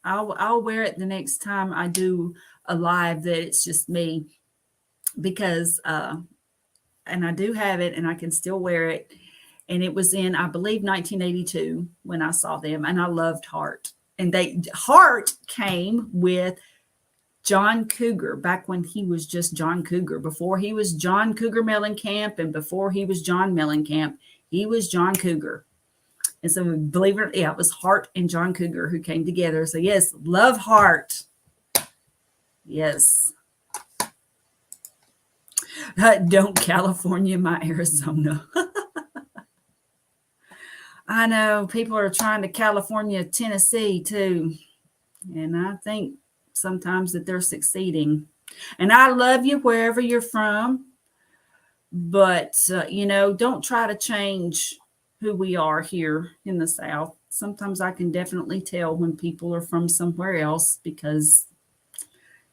I'll wear it the next time I do a live that it's just me, because and I do have it and I can still wear it. And it was in, I believe, 1982 when I saw them, and I loved Heart. And Heart came with John Cougar back when he was just John Cougar, before he was John Cougar Mellencamp, and before he was John Mellencamp, he was John Cougar. And so believe it or not, yeah, it was Hart and John Cougar who came together. So yes, love Hart. Yes. Don't California my Arizona. I know people are trying to California Tennessee too. And I think sometimes that they're succeeding. And I love you wherever you're from. But, don't try to change who we are here in the South. Sometimes I can definitely tell when people are from somewhere else because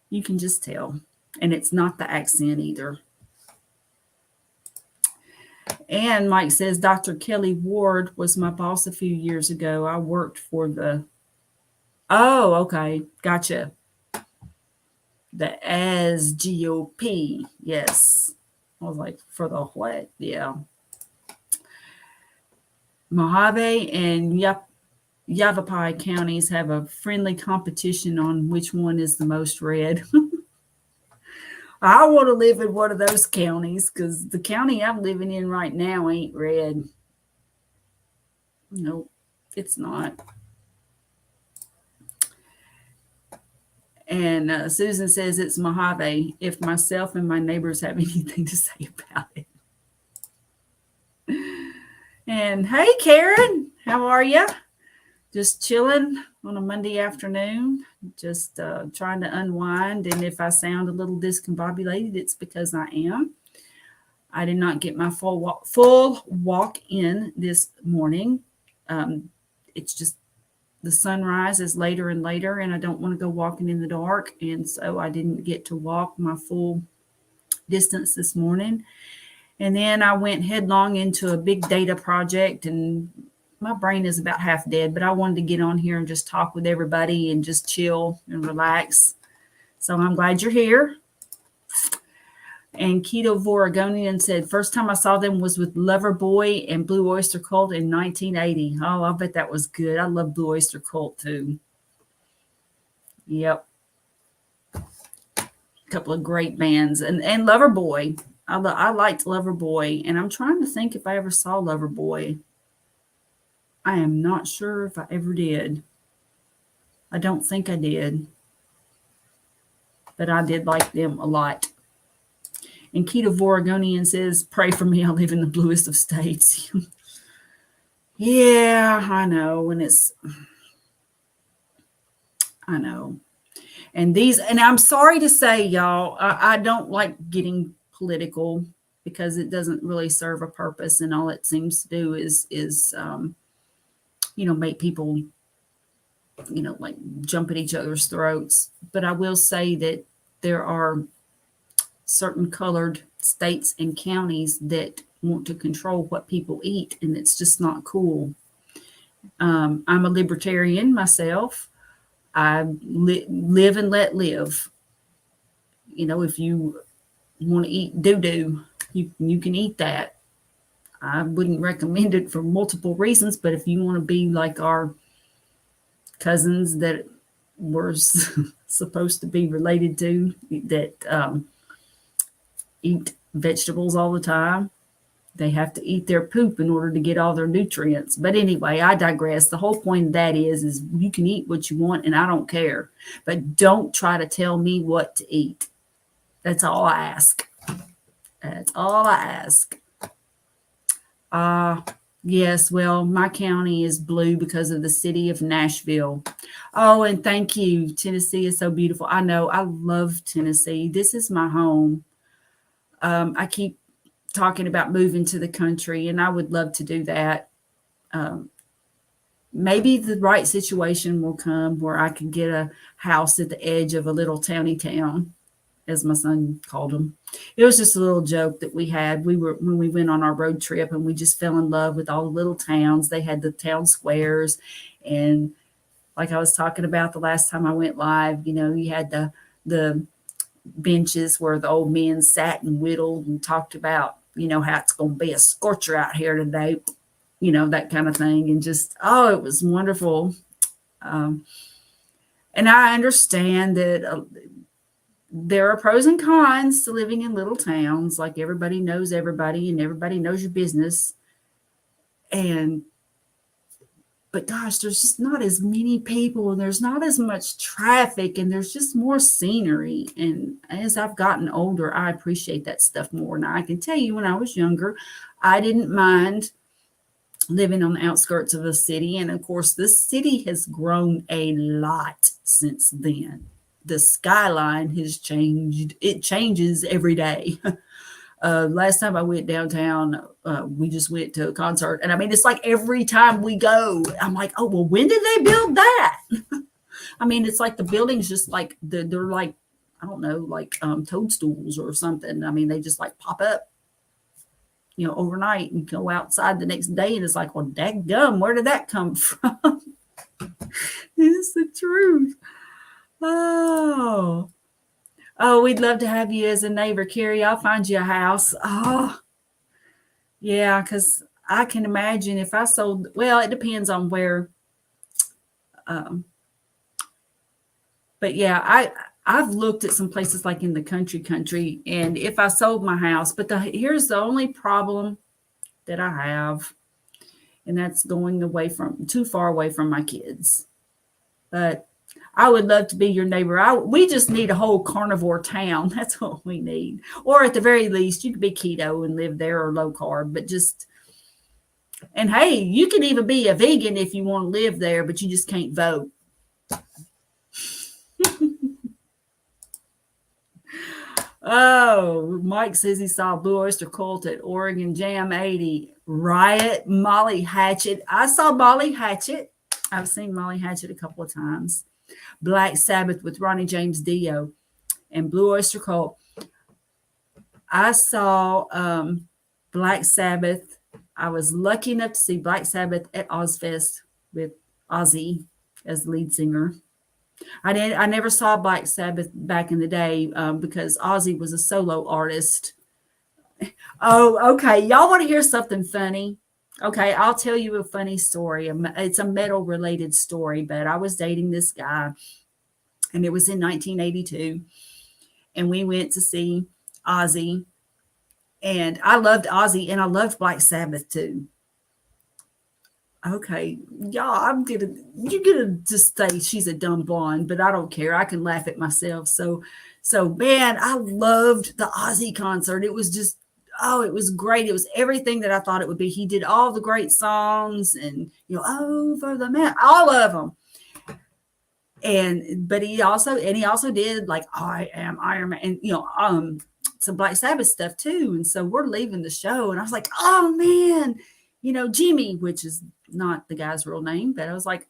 you can just tell. And it's not the accent either. And Mike says, Dr. Kelly Ward was my boss a few years ago. I worked for the, oh, okay. Gotcha. The GOP. Yes. I was like, for the what? Yeah. Mojave and Yavapai counties have a friendly competition on which one is the most red. I want to live in one of those counties because the county I'm living in right now ain't red. Nope, it's not. And Susan says it's Mojave if myself and my neighbors have anything to say about it. And hey, Karen, how are you? Just chilling on a Monday afternoon, just trying to unwind. And if I sound a little discombobulated, it's because I am. I did not get my full walk in this morning. It's just the sunrise is later and later, and I don't want to go walking in the dark. And so I didn't get to walk my full distance this morning. And then I went headlong into a big data project, and my brain is about half dead, but I wanted to get on here and just talk with everybody and just chill and relax. So I'm glad you're here. And Ketovore said, first time I saw them was with Loverboy and Blue Oyster Cult in 1980. Oh, I bet that was good. I love Blue Oyster Cult too. Yep. A couple of great bands. And Loverboy. I liked Loverboy, and I'm trying to think if I ever saw Loverboy. I am not sure if I ever did. I don't think I did. But I did like them a lot. And Ketovore says, pray for me. I live in the bluest of states. Yeah, I know. I know. And I'm sorry to say, y'all, I don't like getting political because it doesn't really serve a purpose. And all it seems to do is make people, like jump at each other's throats. But I will say that there are certain colored states and counties that want to control what people eat, and it's just not cool. I'm a libertarian myself. I live and let live. If you want to eat doo-doo, you can eat that. I wouldn't recommend it for multiple reasons, but if you want to be like our cousins that we're supposed to be related to, that eat vegetables all the time, they have to eat their poop in order to get all their nutrients. But anyway, I digress. The whole point of that is you can eat what you want, and I don't care. But don't try to tell me what to eat. That's all I ask. That's all I ask. Yes, well, my county is blue because of the city of Nashville. Oh, and thank you. Tennessee is so beautiful. I know. I love Tennessee. This is my home. I keep talking about moving to the country, and I would love to do that. Maybe the right situation will come where I can get a house at the edge of a little towny town, as my son called them. It was just a little joke that we had. When we went on our road trip, and we just fell in love with all the little towns. They had the town squares, and like I was talking about the last time I went live, you had the benches where the old men sat and whittled and talked about, how it's going to be a scorcher out here today, that kind of thing. And just, it was wonderful. And I understand that there are pros and cons to living in little towns. Like everybody knows everybody and everybody knows your business. And but gosh, there's just not as many people and there's not as much traffic and there's just more scenery. And as I've gotten older, I appreciate that stuff more. Now, I can tell you when I was younger, I didn't mind living on the outskirts of a city. And of course, this city has grown a lot since then. The skyline has changed. It changes every day. Last time I went downtown, we just went to a concert. And I mean, it's like every time we go, I'm like, oh, well, when did they build that? I mean, it's like the buildings just like, they're like, I don't know, like toadstools or something. I mean, they just like pop up, overnight and go outside the next day. And it's like, well, dadgum, where did that come from? It's the truth. Oh, we'd love to have you as a neighbor, Carrie. I'll find you a house. Oh, yeah, because I can imagine if I sold, well, it depends on where. But yeah, I've looked at some places like in the country, and if I sold my house, but here's the only problem that I have, and that's going too far away from my kids. But I would love to be your neighbor. We just need a whole carnivore town. That's what we need. Or at the very least, you could be keto and live there, or low carb, but and hey, you can even be a vegan if you want to live there, but you just can't vote. Oh, Mike says he saw Blue Oyster Cult at Oregon Jam 80. Riot, Molly Hatchet. I saw Molly Hatchet. I've seen Molly Hatchet a couple of times. Black Sabbath with Ronnie James Dio and Blue Oyster Cult. I saw Black Sabbath. I was lucky enough to see Black Sabbath at Ozfest with Ozzy as the lead singer. I never saw Black Sabbath back in the day because Ozzy was a solo artist. Oh, okay. Y'all want to hear something funny? Okay, I'll tell you a funny story. It's a metal related story, but I was dating this guy and it was in 1982 and we went to see Ozzy, and I loved Ozzy and I loved Black Sabbath too. Okay, y'all, you're gonna just say she's a dumb blonde, but I don't care. I can laugh at myself. So man, I loved the Ozzy concert. It was just, it was great. It was everything that I thought it would be. He did all the great songs and, over the man, all of them. But he also did like I Am Iron Man and, some Black Sabbath stuff too. And so we're leaving the show and I was like, oh man, Jimmy, which is not the guy's real name, but I was like,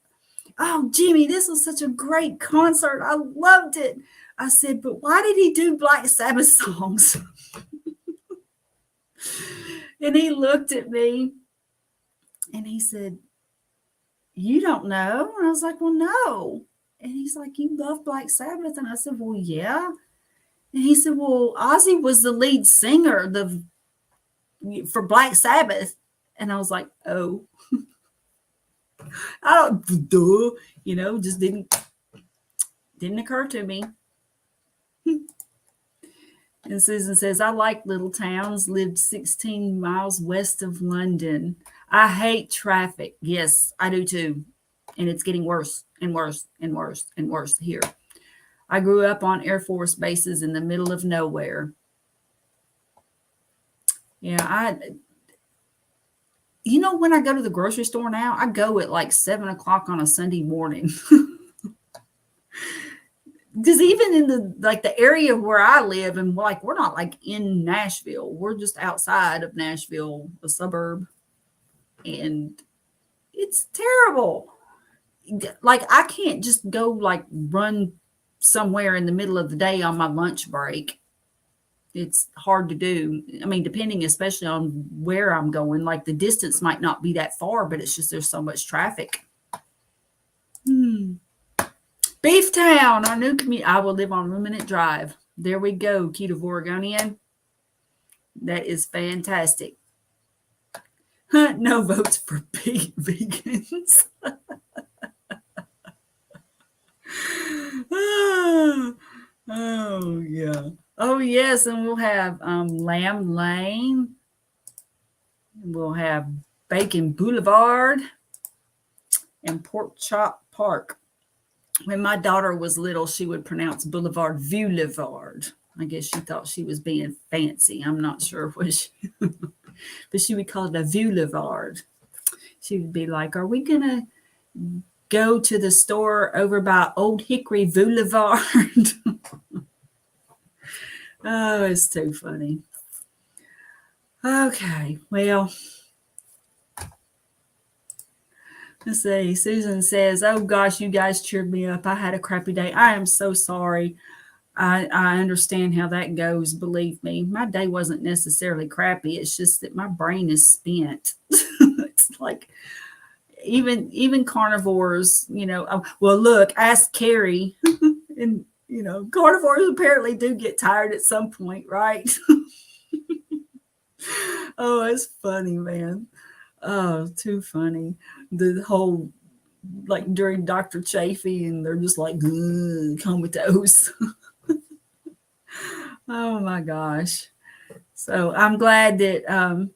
oh, Jimmy, this was such a great concert. I loved it. I said, but why did he do Black Sabbath songs? And he looked at me and he said, you don't know? And I was like, well, no. And he's like, you love Black Sabbath? And I said, well, yeah. And he said, well, Ozzy was the lead singer for Black Sabbath. And I was like, oh, I don't, just didn't occur to me. And Susan says, I like little towns, lived 16 miles west of London. I hate traffic. Yes, I do too. And it's getting worse and worse and worse and worse here. I grew up on Air Force bases in the middle of nowhere. Yeah, when I go to the grocery store now, I go at like 7:00 on a Sunday morning. Because even in the area where I live, and like we're not like in Nashville, we're just outside of Nashville, a suburb, and it's terrible. Like I can't just go like run somewhere in the middle of the day on my lunch break. It's hard to do. I mean, depending especially on where I'm going, like the distance might not be that far, but it's just there's so much traffic. Beeftown, our new community. I will live on Ruminant Drive. There we go, Ketovore Oregonian. That is fantastic. No votes for big vegans. Oh, yeah. Oh, yes, and we'll have Lamb Lane. We'll have Bacon Boulevard. and Pork Chop Park. When my daughter was little, she would pronounce Boulevard Boulevard. I guess she thought she was being fancy. I'm not sure what she, but she would call it a Boulevard. She would be like, "Are we gonna go to the store over by Old Hickory Boulevard?" Oh, it's too funny. Okay, well, let's see. Susan says, "Oh gosh, you guys cheered me up. I had a crappy day. I am so sorry. I understand how that goes. Believe me, my day wasn't necessarily crappy. It's just that my brain is spent." It's like even carnivores, well, look, ask Carrie. And carnivores apparently do get tired at some point, right? Oh, it's funny, man. Oh, too funny. The whole, like, during Dr. Chafee, and they're just like comatose. Oh my gosh. So I'm glad that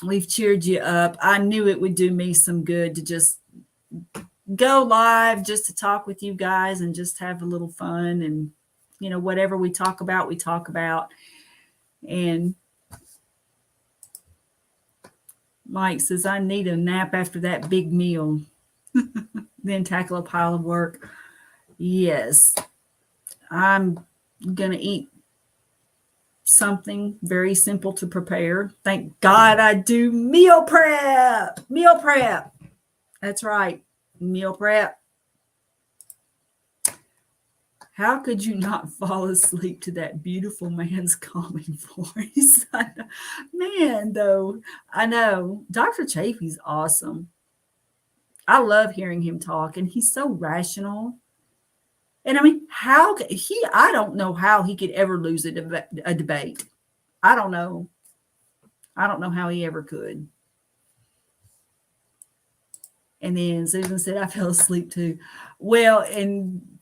we've cheered you up. I knew it would do me some good to just go live, just to talk with you guys and just have a little fun. And whatever we talk about, we talk about. And Mike says, "I need a nap after that big meal." Then tackle a pile of work. Yes, I'm gonna eat something very simple to prepare. Thank God I do meal prep. Meal prep. That's right. Meal prep. How could you not fall asleep to that beautiful man's calming voice? Man, though, I know. Dr. Chafee's awesome. I love hearing him talk, and he's so rational. And I mean, I don't know how he could ever lose a debate. I don't know. I don't know how he ever could. And then Susan said, "I fell asleep too." Well, and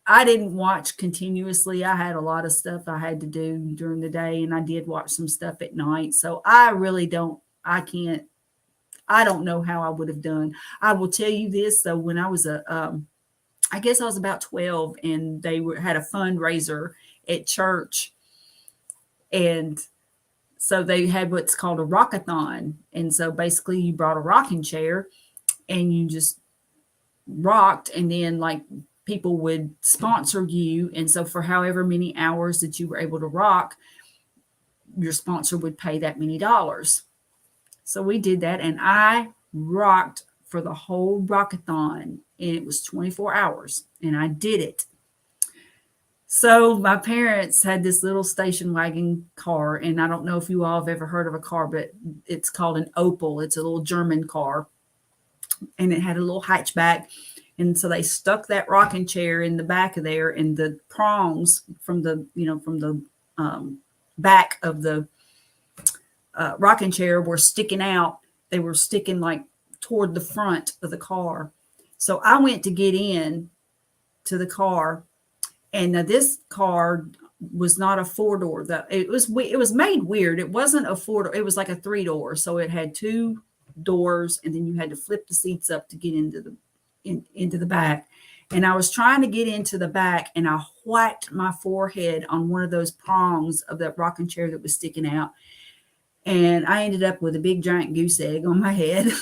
I didn't watch continuously. I had a lot of stuff I had to do during the day, and I did watch some stuff at night. So I don't know how I would have done. I will tell you this, though, when I was I guess I was about 12, and they had a fundraiser at church. And so they had what's called a rockathon. And so basically you brought a rocking chair and you just rocked, and then like people would sponsor you. And so for however many hours that you were able to rock, your sponsor would pay that many dollars. So we did that, and I rocked for the whole rockathon, and it was 24 hours, and I did it. So my parents had this little station wagon car, and I don't know if you all have ever heard of a car, but it's called an Opel. It's a little German car, and it had a little hatchback. And so they stuck that rocking chair in the back of there, and the prongs from the back of the rocking chair were sticking out. They were sticking like toward the front of the car. So I went to get in to the car, and this car was not a 4-door. It was made weird. It wasn't a 4-door. It was like a 3-door. So it had 2 doors, and then you had to flip the seats up to get into the back. And I was trying to get into the back, and I whacked my forehead on one of those prongs of that rocking chair that was sticking out. And I ended up with a big giant goose egg on my head.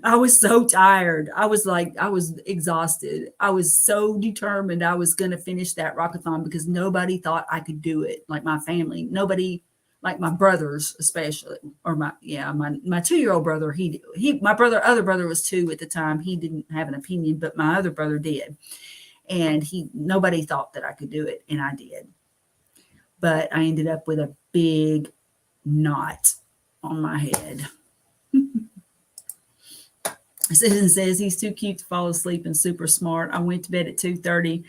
I was so tired. I was exhausted. I was so determined I was going to finish that rockathon because nobody thought I could do it. Like my family, nobody, like my brothers, especially, or my 2-year-old brother. Other brother was 2 at the time. He didn't have an opinion, but my other brother did. And nobody thought that I could do it. And I did. But I ended up with a big knot on my head. Susan says he's too cute to fall asleep and super smart. I went to bed at 2:30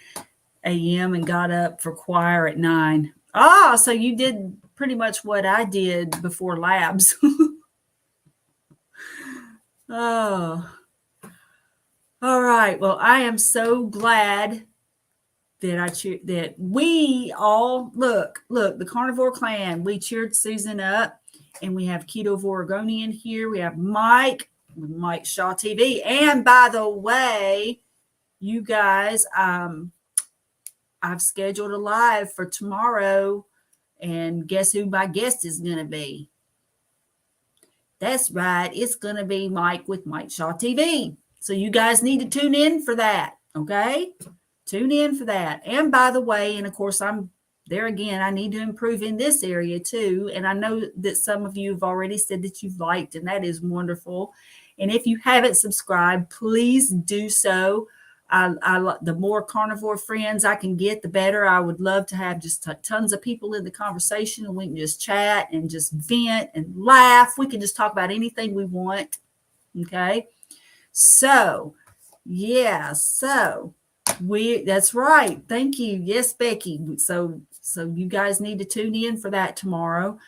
a.m. and got up for choir at 9. So you did pretty much what I did before labs. Oh, all right. Well, I am so glad that we all look, the Carnivore clan, we cheered Susan up, and we have Ketovore in here. We have Mike. with Mike Shaw TV. And by the way, you guys, I've scheduled a live for tomorrow, and guess who my guest is going to be? That's right. It's going to be Mike with Mike Shaw TV. So you guys need to tune in for that. Okay. Tune in for that. And by the way, and of course, I'm there again, I need to improve in this area too. And I know that some of you have already said that you've liked, and that is wonderful. And if you haven't subscribed, please do so. The more carnivore friends I can get, the better. I would love to have just tons of people in the conversation, and we can just chat and just vent and laugh. We can just talk about anything we want. Okay. So, yeah. So that's right. Thank you. Yes, Becky. So you guys need to tune in for that tomorrow.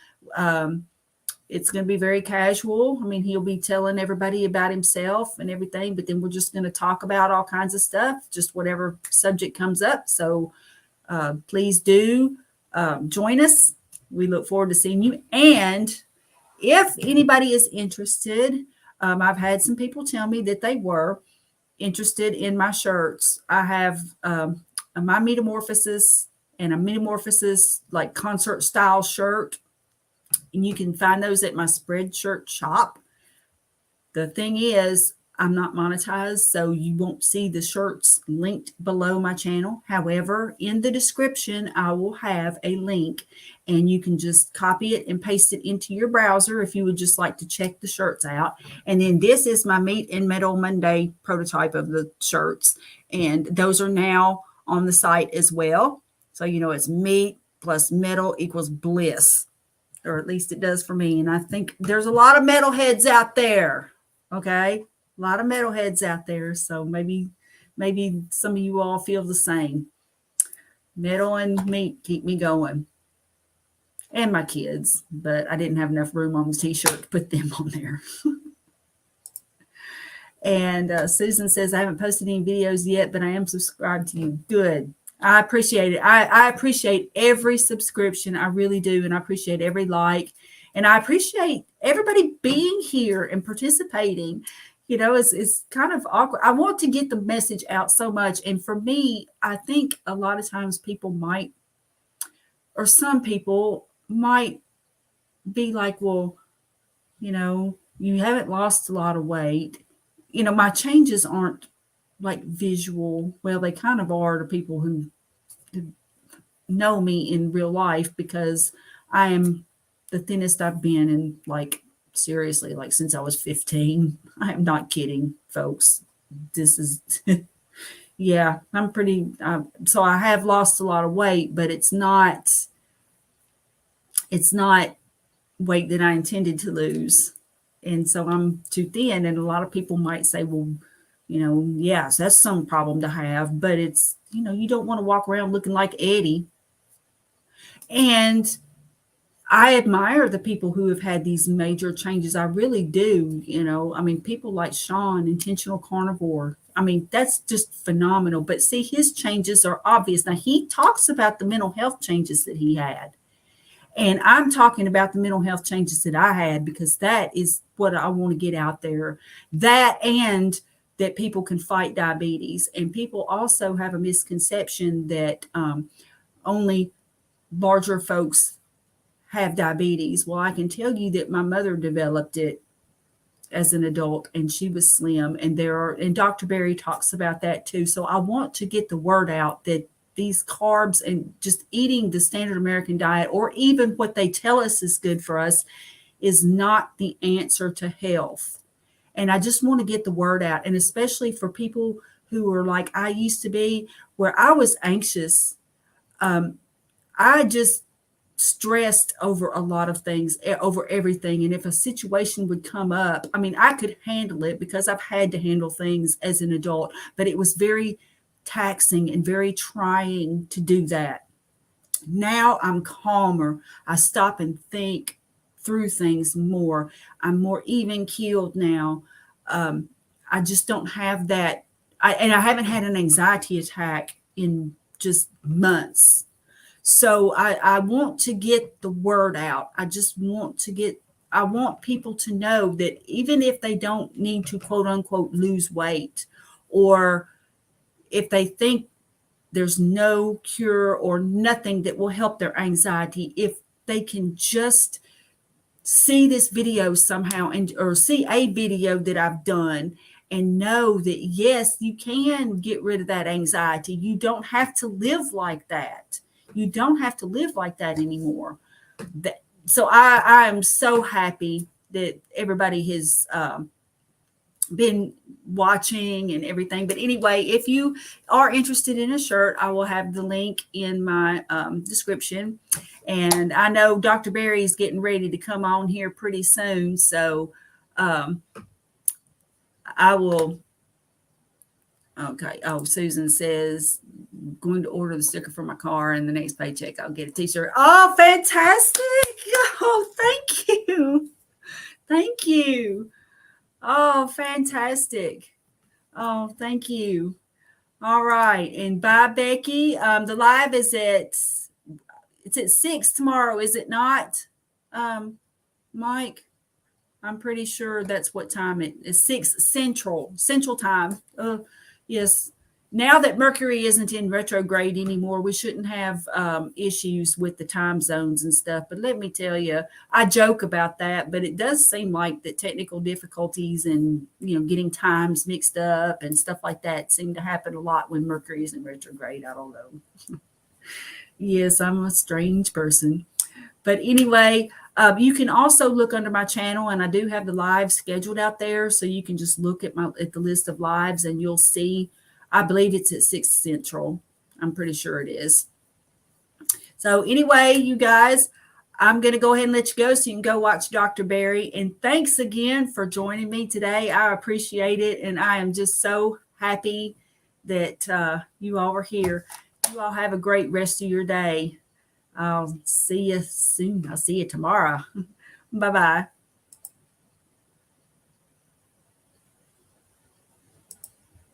It's going to be very casual. I mean, he'll be telling everybody about himself and everything, but then we're just going to talk about all kinds of stuff, just whatever subject comes up. So please do join us. We look forward to seeing you. And if anybody is interested, I've had some people tell me that they were interested in my shirts. I have my Metamorphosis and a Metamorphosis like concert style shirt. And you can find those at my Spreadshirt shop. The thing is, I'm not monetized, so you won't see the shirts linked below my channel. However, in the description, I will have a link, and you can just copy it and paste it into your browser if you would just like to check the shirts out. And then this is my Meat and Metal Monday prototype of the shirts, and those are now on the site as well. So, it's meat plus metal equals bliss. Or at least it does for me. And I think there's a lot of metalheads out there. Okay. A lot of metalheads out there. So maybe some of you all feel the same. Metal and meat keep me going. And my kids. But I didn't have enough room on the t-shirt to put them on there. And Susan says, I haven't posted any videos yet, but I am subscribed to you. Good. I appreciate it. I appreciate every subscription. I really do. And I appreciate every like. And I appreciate everybody being here and participating. It's kind of awkward. I want to get the message out so much. And for me, I think a lot of times some people might be like, well, you haven't lost a lot of weight. My changes aren't like visual. Well, they kind of are to people who know me in real life, because I am the thinnest I've been in, like, seriously, like since I was 15. I am not kidding, folks. This is, yeah, I'm pretty, so I have lost a lot of weight, but it's not weight that I intended to lose. And so I'm too thin. And a lot of people might say, well, yes, that's some problem to have, but it's, you don't want to walk around looking like Eddie. And I admire the people who have had these major changes. I really do. People like Sean, Intentional Carnivore. That's just phenomenal. But see, his changes are obvious. Now, he talks about the mental health changes that he had. And I'm talking about the mental health changes that I had, because that is what I want to get out there. That, and that people can fight diabetes. And people also have a misconception that only larger folks have diabetes. Well, I can tell you that my mother developed it as an adult, and she was slim. And Dr. Berry talks about that too. So I want to get the word out that these carbs and just eating the standard American diet, or even what they tell us is good for us, is not the answer to health. And I just want to get the word out. And especially for people who are like I used to be, where I was anxious. I just stressed over a lot of things, over everything. And if a situation would come up, I could handle it because I've had to handle things as an adult, but it was very taxing and very trying to do that. Now I'm calmer. I stop and think through things more. I'm more even keeled now. I just don't have that. And I haven't had an anxiety attack in just months. So I want to get the word out. I just want to get I want people to know that even if they don't need to quote unquote lose weight, or if they think there's no cure or nothing that will help their anxiety, if they can just see this video somehow, and or see a video that I've done, and know that yes, you can get rid of that anxiety. You don't have to live like that. You don't have to live like that anymore. So I am so happy that everybody has been watching and everything. But anyway, if you are interested in a shirt, I will have the link in my description. And I know Dr. Barry is getting ready to come on here pretty soon. So I will. Okay. Oh, Susan says, going to order the sticker for my car, and the next paycheck I'll get a t-shirt. Oh, fantastic. Oh, thank you. Thank you. Oh, fantastic. Oh, thank you. All right. And bye, Becky. The live is it's at 6 tomorrow, is it not? Mike, I'm pretty sure that's what time it is. 6 Central time. Yes. Now that Mercury isn't in retrograde anymore, we shouldn't have issues with the time zones and stuff. But let me tell you, I joke about that, but it does seem like that technical difficulties and, getting times mixed up and stuff like that seem to happen a lot when Mercury is in retrograde. I don't know. Yes, I'm a strange person. But anyway, you can also look under my channel, and I do have the live scheduled out there. So you can just look at the list of lives, and you'll see. I believe it's at 6 Central. I'm pretty sure it is. So anyway, you guys, I'm going to go ahead and let you go so you can go watch Dr. Barry. And thanks again for joining me today. I appreciate it. And I am just so happy that you all are here. You all have a great rest of your day. I'll see you soon. I'll see you tomorrow. Bye-bye.